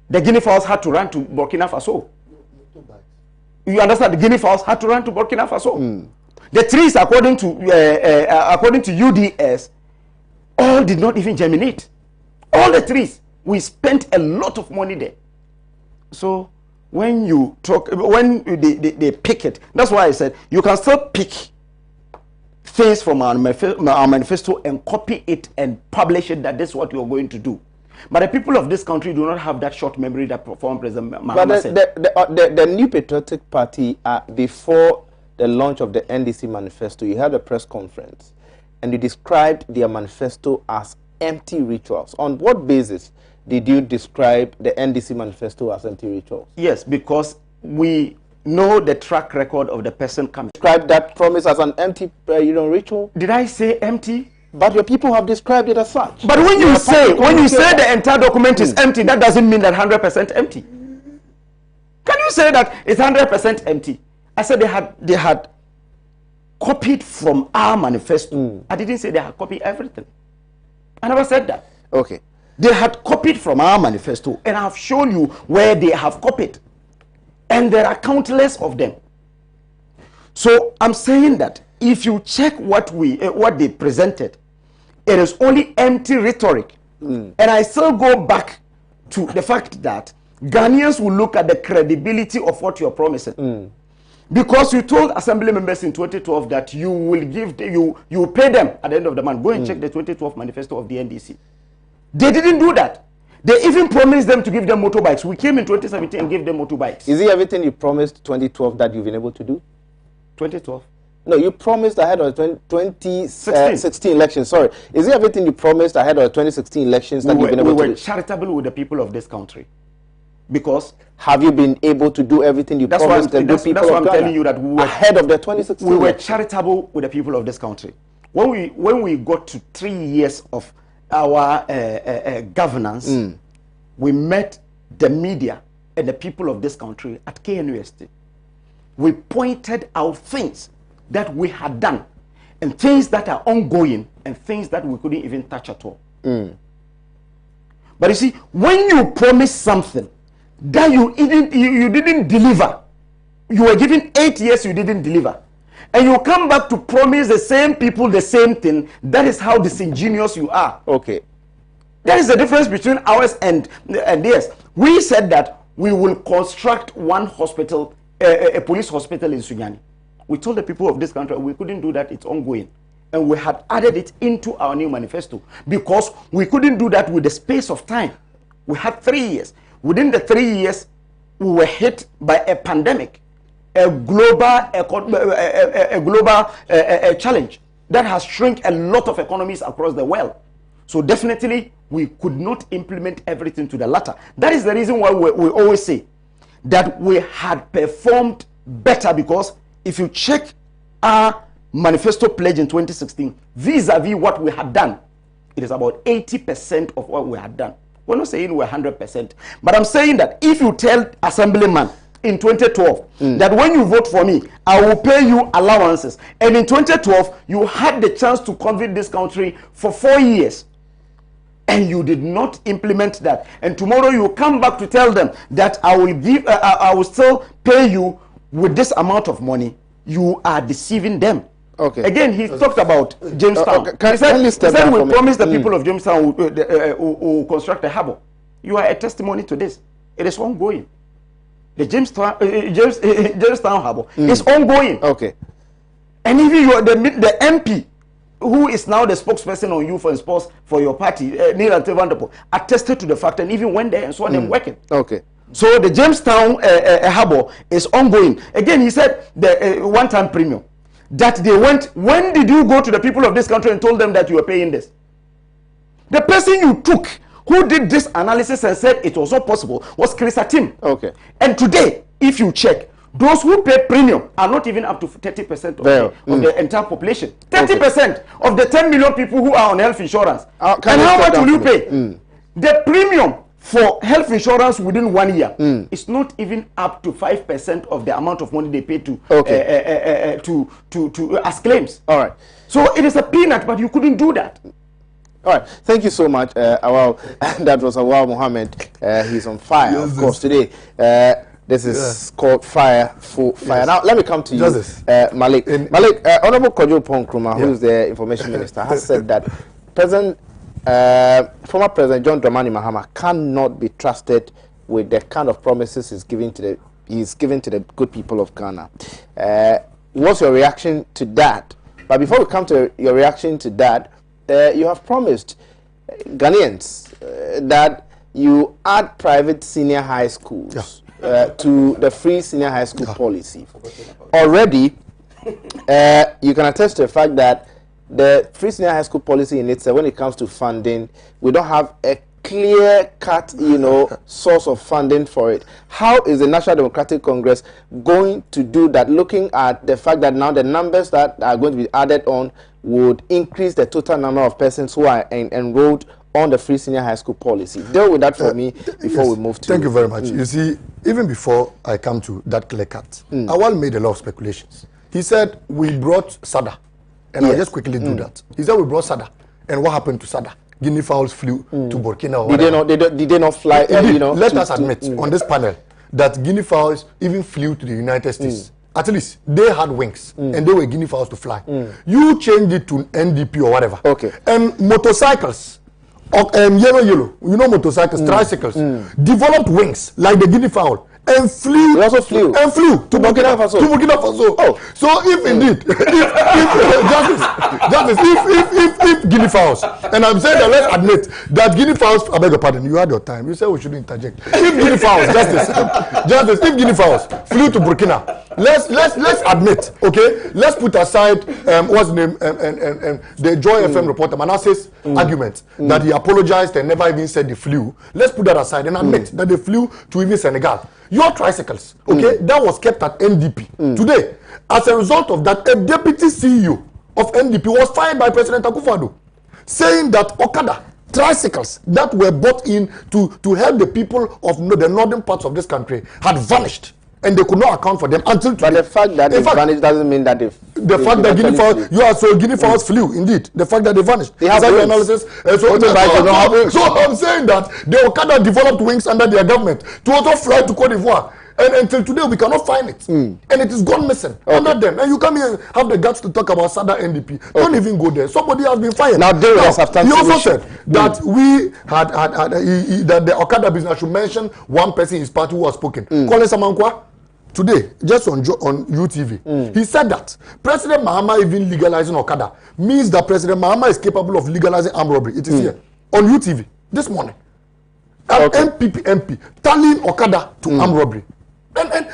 The Guinea fowls had to run to Burkina Faso. You understand? The Guinea fowls had to run to Burkina Faso. The trees, according to UDS, all did not even germinate. All the trees. We spent a lot of money there. So when you talk, when they pick it, that's why I said you can still pick things from our manifesto and copy it and publish it that this is what you're going to do. But the people of this country do not have that short memory that former President Mahama said. The New Patriotic Party, before the launch of the NDC manifesto, you had a press conference and you described their manifesto as empty rituals. On what basis did you describe the NDC manifesto as empty rituals? Yes, because we know the track record of the person coming. Describe that promise as an empty ritual? Did I say empty? But your people have described it as such. But when you say the entire document is empty, that doesn't mean that 100% empty. Can you say that it's 100% empty? I said they had copied from our manifesto. I didn't say they had copied everything. I never said that. Okay. They had copied from our manifesto, and I've shown you where they have copied. And there are countless of them. So I'm saying that if you check what they presented, it is only empty rhetoric. And I still go back to the fact that Ghanaians will look at the credibility of what you're promising. Because you told assembly members in 2012 that you will you pay them at the end of the month. Go and check the 2012 manifesto of the NDC. They didn't do that. They even promised them to give them motorbikes. We came in 2017 and gave them motorbikes. Is it everything you promised 2012 that you've been able to do? 2012? No, you promised ahead of the 2016 elections. Sorry. Is it everything you promised ahead of the 2016 elections that you've been able to do? We were charitable with the people of this country. Because... Have you been able to do everything you promised the good people of Ghana? That's why I'm telling you that we were... Ahead of the 2016 We were charitable with the people of this country. When we got to 3 years of our governance, we met the media and the people of this country at KNUST. We pointed out things that we had done and things that are ongoing and things that we couldn't even touch at all. But you see, when you promise something that you didn't deliver, you were given 8 years, you didn't deliver, and you come back to promise the same people the same thing, that is how disingenuous you are. Okay. There is a difference between ours and theirs. We said that we will construct one hospital, a police hospital in Sunyani. We told the people of this country we couldn't do that, it's ongoing. And we had added it into our new manifesto because we couldn't do that with the space of time. We had 3 years. Within the 3 years, we were hit by a pandemic, a global challenge that has shrunk a lot of economies across the world. So definitely, we could not implement everything to the latter. That is the reason why we always say that we had performed better, because if you check our manifesto pledge in 2016, vis-a-vis what we had done, it is about 80% of what we had done. We're not saying we're 100%, but I'm saying that if you tell assemblyman in 2012 that when you vote for me, I will pay you allowances. And in 2012, you had the chance to convert this country for 4 years. And you did not implement that. And tomorrow you come back to tell them that I will still pay you with this amount of money. You are deceiving them. Okay. Again, he talked about Jamestown. He said we promised the people of Jamestown will construct a harbour. You are a testimony to this. It is ongoing. The Jamestown harbour is ongoing. Okay. And even you are the MP who is now the spokesperson on youth and sports for your party, Neil Vanderpool, attested to the fact and even went there and saw them working. Okay. So the Jamestown harbour is ongoing. Again, he said the one-time premium that they went. When did you go to the people of this country and told them that you were paying this? The person you took who did this analysis and said it was not possible was Chris Atim. Okay. And today, if you check, those who pay premium are not even up to 30% of the entire population. 30% of the 10 million people who are on health insurance. And how much will you pay? The premium for health insurance within 1 year is not even up to 5% of the amount of money they pay to as claims. All right. So it is a peanut, but you couldn't do that. All right, thank you so much, Awal. That was Awal Mohammed. He's on fire, yes, of course, today. This is called Fire for Fire. Yes. Now, let me come to you, Malik. Malik, Honorable Kojo Ponkrumah, who is the Information Minister, has said that former President John Dramani Mahama cannot be trusted with the kind of promises he's giving to the good people of Ghana. What's your reaction to that? But before we come to your reaction to that, you have promised Ghanaians that you add private senior high schools to the free senior high school policy. Already, you can attest to the fact that the free senior high school policy in itself, when it comes to funding, we don't have a clear-cut, source of funding for it. How is the National Democratic Congress going to do that, looking at the fact that now the numbers that are going to be added on would increase the total number of persons who are enrolled on the free senior high school policy? Deal with that for me before we move to... Thank you very much. You see, even before I come to that clear cut, Awal made a lot of speculations. He said, we brought SADA. And I'll just quickly do that. He said, we brought SADA. And what happened to SADA? Guinea fowls flew to Burkina or did they not fly? Let us admit on this panel that guinea fowls even flew to the United States. At least they had wings and they were guinea fowls to fly. You changed it to NDP or whatever. Okay. And motorcycles, yellow, motorcycles, tricycles, developed wings like the guinea fowl. And flew. They also flew. And flew to Burkina Faso. To Burkina Faso. Oh, so if indeed, if Guinea fowls, and I'm saying that let's admit that Guinea fowls, I beg your pardon, you had your time. You said we shouldn't interject. If Guinea fowls, justice, if Guinea fowls flew to Burkina, let's admit, okay? Let's put aside what's the name the Joy FM reporter Manasseh's argument that he apologized and never even said they flew. Let's put that aside and admit that they flew to even Senegal. Your tricycles, okay, that was kept at NDP. Today, as a result of that, a deputy CEO of NDP was fired by President Akufo-Addo, saying that Okada tricycles that were bought in to help the people of the northern parts of this country had vanished. And they could not account for them until today. But the fact that they vanished doesn't mean that the fact that Guinea fowls, Guinea fowls flew, indeed. The fact that they vanished. They have analysis. So I'm saying that the Okada developed wings under their government to also fly to Cote d'Ivoire. And until today, we cannot find it. And it is gone missing under them. And you come here and have the guts to talk about SADA NDP. Don't even go there. Somebody has been fired. Now, he also said that we had that the Okada business should mention one person in his party who was spoken. Colin Samankwa. Today, just on UTV, he said that President Mahama even legalizing Okada means that President Mahama is capable of legalizing armed robbery. It is here on UTV this morning. An NPP MP tallying Okada to armed robbery. And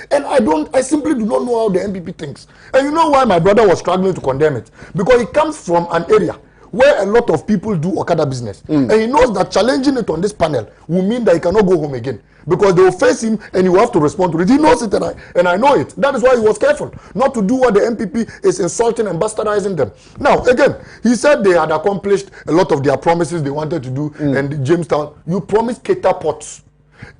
I simply do not know how the NPP thinks. And you know why my brother was struggling to condemn it? Because he comes from an area where a lot of people do Okada business. And he knows that challenging it on this panel will mean that he cannot go home again. Because they will face him and he will have to respond to it. He knows it and I know it. That is why he was careful not to do what the NPP is insulting and bastardizing them. Now, again, he said they had accomplished a lot of their promises they wanted to do. And Jamestown, you promised cater ports,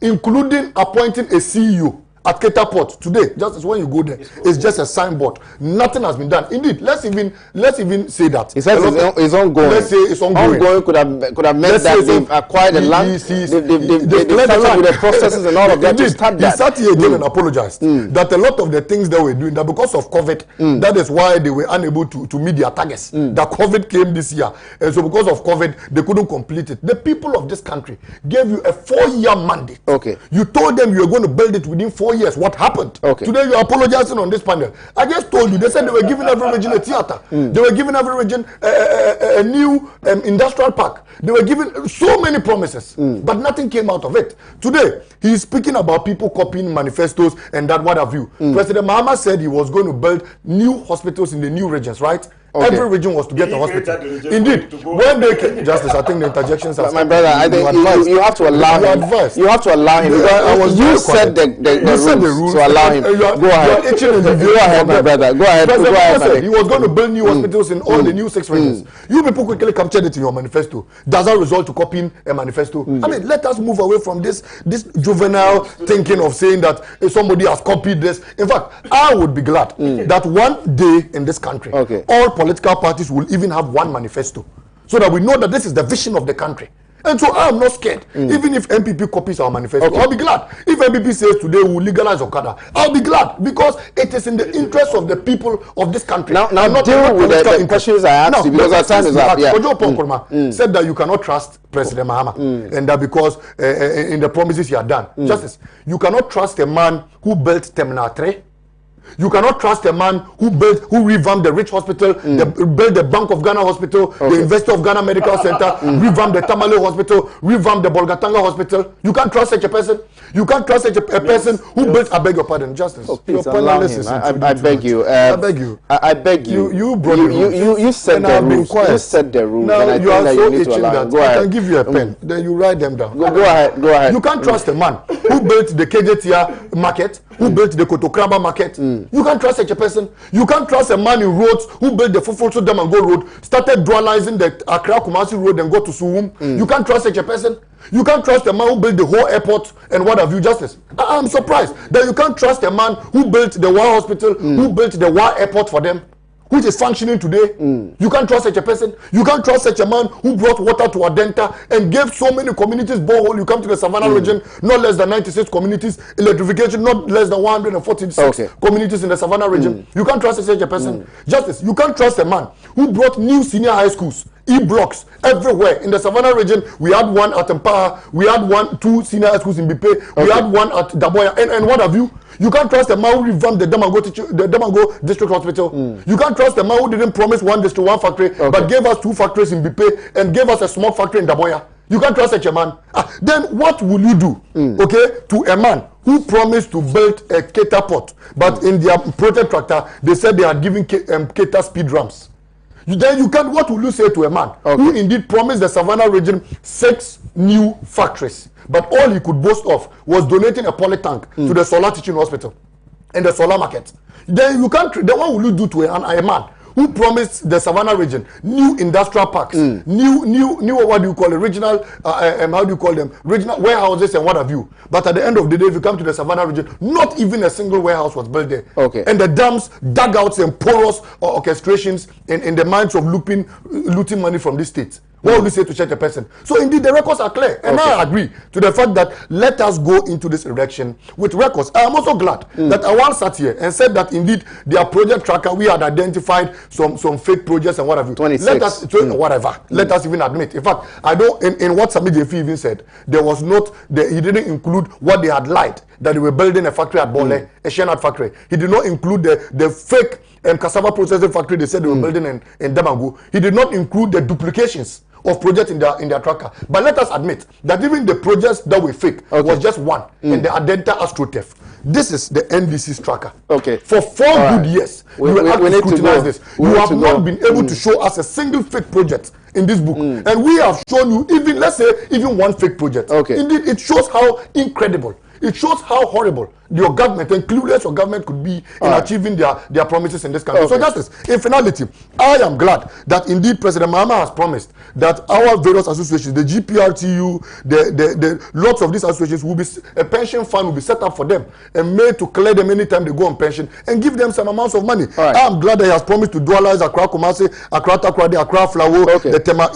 including appointing a CEO at Keta Port today, just when you go there, it's just a signboard. Nothing has been done. Indeed, let's even say that. It says it's ongoing. Let's say it's ongoing. Ongoing could have meant that they've acquired the land. They've started with the processes and all of that to start that. He sat here again and apologized that a lot of the things they were doing, that because of COVID, that is why they were unable to meet their targets. That COVID came this year, and so because of COVID, they couldn't complete it. The people of this country gave you a 4-year mandate. Okay. You told them you were going to build it within 4 years. What happened? Okay. Today you are apologizing on this panel. I just told you, they said they were giving every region a theater. They were giving every region a new industrial park. They were giving so many promises, but nothing came out of it. Today, he is speaking about people copying manifestos and that what have you. President Mahama said he was going to build new hospitals in the new regions, right? Okay. Every region was to get a hospital. Indeed, when they came, Justice, I think the interjections are. My brother, I think you have to allow him. You have to allow him. You said the rules to allow him. Go ahead. Go ahead, my brother. Go ahead. Go ahead. He was going to build new hospitals in all the new 6 regions. You people quickly captured it in your manifesto. Does that result to copying a manifesto? I mean, let us move away from this juvenile thinking of saying that somebody has copied this. In fact, I would be glad that one day in this country, all political parties will even have one manifesto, so that we know that this is the vision of the country. And so I'm not scared. Even if NPP copies our manifesto, I'll be glad. If NPP says today we will legalize Okada, I'll be glad, because it is in the interest of the people of this country. Now deal with the questions I asked you, because our time is up. Yeah. Said that you cannot trust President Mahama, and that because in the promises he had done. Justice, you cannot trust a man who built Terminal 3. You cannot trust a man who revamped the Rich Hospital, built the Bank of Ghana Hospital, the University of Ghana Medical Center, revamped the Tamale Hospital, revamped the Bolgatanga Hospital. You can't trust such a person. You can't trust such a person who built. I beg your pardon, Justice. Please allow him. I beg you. I beg you. I beg you. You said the rules. You said the rules. Now and you are so need to allow. that I can give you a pen. Then you write them down. Go ahead. Go ahead. You can't trust a man who built the KJTR market, who built the Kotokraba market. You can't trust such a person. You can't trust a man in roads who built the Fufutu Dam and Go Road, started dualizing the Accra Kumasi Road and go to Suwum. You can't trust such a person. You can't trust a man who built the whole airport and what have you, Justice. I'm surprised that you can't trust a man who built the War Hospital, who built the War Airport for them, which is functioning today. You can't trust such a person. You can't trust such a man who brought water to Adenta and gave so many communities borehole. You come to the Savannah region, not less than 96 communities, electrification, not less than 146 communities in the Savannah region. You can't trust such a person. Justice, you can't trust a man who brought new senior high schools, E-blocks everywhere in the Savannah region. We had one at Mpaha, we had 2 senior high schools in Bipe, we had one at Daboya, and what have you. You can't trust a man who revamped the Damango District Hospital. You can't trust a man who didn't promise 1 district, 1 factory, but gave us 2 factories in Bipe and gave us a small factory in Daboya. You can't trust such a man. Then what will you do, to a man who promised to build a Keta port, but in their project tractor, they said they had given Keta speed ramps? Then you can't. What will you say to a man who indeed promised the Savannah region 6 new factories, but all he could boast of was donating a poly tank to the Solar Teaching Hospital and the Solar Market? Then you can't. Then what will you do to a man who promised the Savannah region new industrial parks, new what do you call it, regional, how do you call them, regional warehouses and what have you? But at the end of the day, if you come to the Savannah region, not even a single warehouse was built there. And the dams, dugouts and porous orchestrations in the minds of looting money from this state. What will you say to such a person? So indeed, the records are clear. And I agree to the fact that let us go into this election with records. I am also glad that I once sat here and said that indeed their project tracker, we had identified some fake projects and what have you. 26. Let us, whatever. Let us even admit. In fact, I don't, in what Sami Jefi even said, there was not, he didn't include what they had lied, that they were building a factory at Bole, a Shenat factory. He did not include the fake cassava processing factory they said they were building in Damango. He did not include the duplications of projects in their tracker. But let us admit that even the projects that were fake was just one, and the Adenta AstroTurf. This is the NDC's tracker. For 4 good years, you have to scrutinize this. You have not been able to show us a single fake project in this book. And we have shown you even, let's say, even 1 fake project. Indeed, it shows how incredible It shows how horrible your government and clueless your government could be in achieving their promises in this country. So Justice, in finality, I am glad that indeed President Mahama has promised that our various associations, the GPRTU, the lots of these associations will be, a pension fund will be set up for them and made to clear them anytime they go on pension and give them some amounts of money. I am glad that he has promised to dualize Accra Kumasi, Accra Takoradi, Accra Flawo, the Tema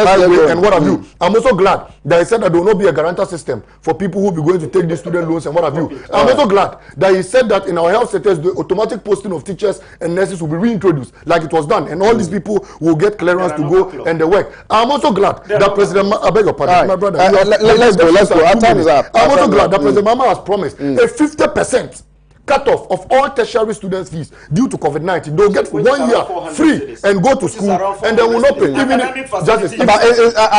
Highway, and what have you. I'm also glad that he said that there will not be a guarantor system for people who will be going to take these student loans and what have you. I'm also glad that he said that in our health sectors, the automatic posting of teachers and nurses will be reintroduced like it was done, and all these people will get clearance to go and they work. I'm also glad that President I beg your pardon, my brother. Let's go. Our time is up. I'm also glad that President Mahama has promised a 50% cut-off of all tertiary students' fees due to COVID-19. They'll get 1 year free and go to school, and they will not pay. Even are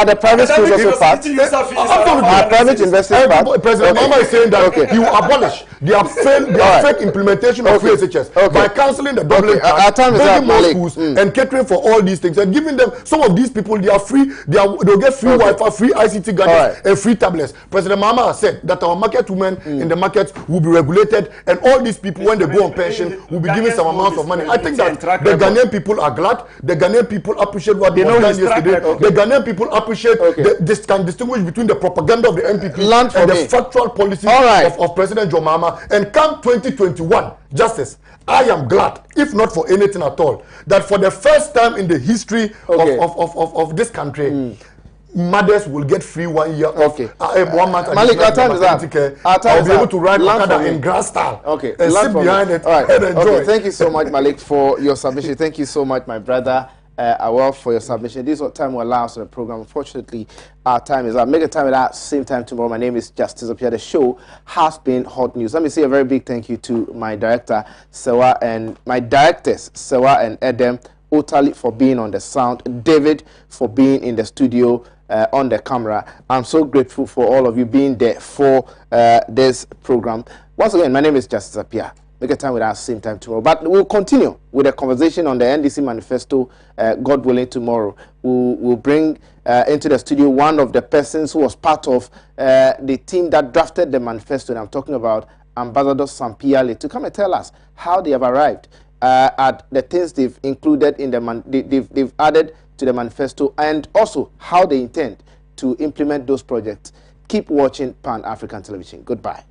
the private schools also part? Are private investors part? President Mahama is saying that he will abolish their fake implementation of free SHS by cancelling the doubling tax, building more schools, and catering for all these things, and giving them, some of these people, they are free. They'll get free Wi-Fi, free ICT gadgets, and free tablets. President Mahama has said that our market women in the market will be regulated, and all these people, when they go on pension, will be given some amount of money. I think that the Ghanaian people are glad. The Ghanaian people appreciate what they was done yesterday. The Ghanaian people appreciate this can distinguish between the propaganda of the NPP and the factual policies of President John Mahama. And come 2021, Justice, I am glad, if not for anything at all, that for the first time in the history of this country, mothers will get free 1 year off. 1 month. Malik, our time is up. I'll be able to ride Okada in grass style. And sit behind it and enjoy. Thank you so much, Malik, for your submission. Thank you so much, my brother, Awel, for your submission. This is what time will allow us on the program. Unfortunately, our time is up. Make a time at that same time tomorrow. My name is Justice Appiah. The show has been hot news. Let me say a very big thank you to my director, Sewa, and my directors, Sewa and Edem, Otali for being on the sound, David for being in the studio, on the camera. I'm so grateful for all of you being there for this program. Once again, my name is Justice Appiah. Make a time with us same time tomorrow. But we'll continue with a conversation on the NDC manifesto, God willing, tomorrow. We'll bring into the studio one of the persons who was part of the team that drafted the manifesto, and I'm talking about Ambassador Sampiale, to come and tell us how they have arrived at the things they've included in the they've added to the manifesto, and also how they intend to implement those projects. Keep watching Pan-African Television. Goodbye.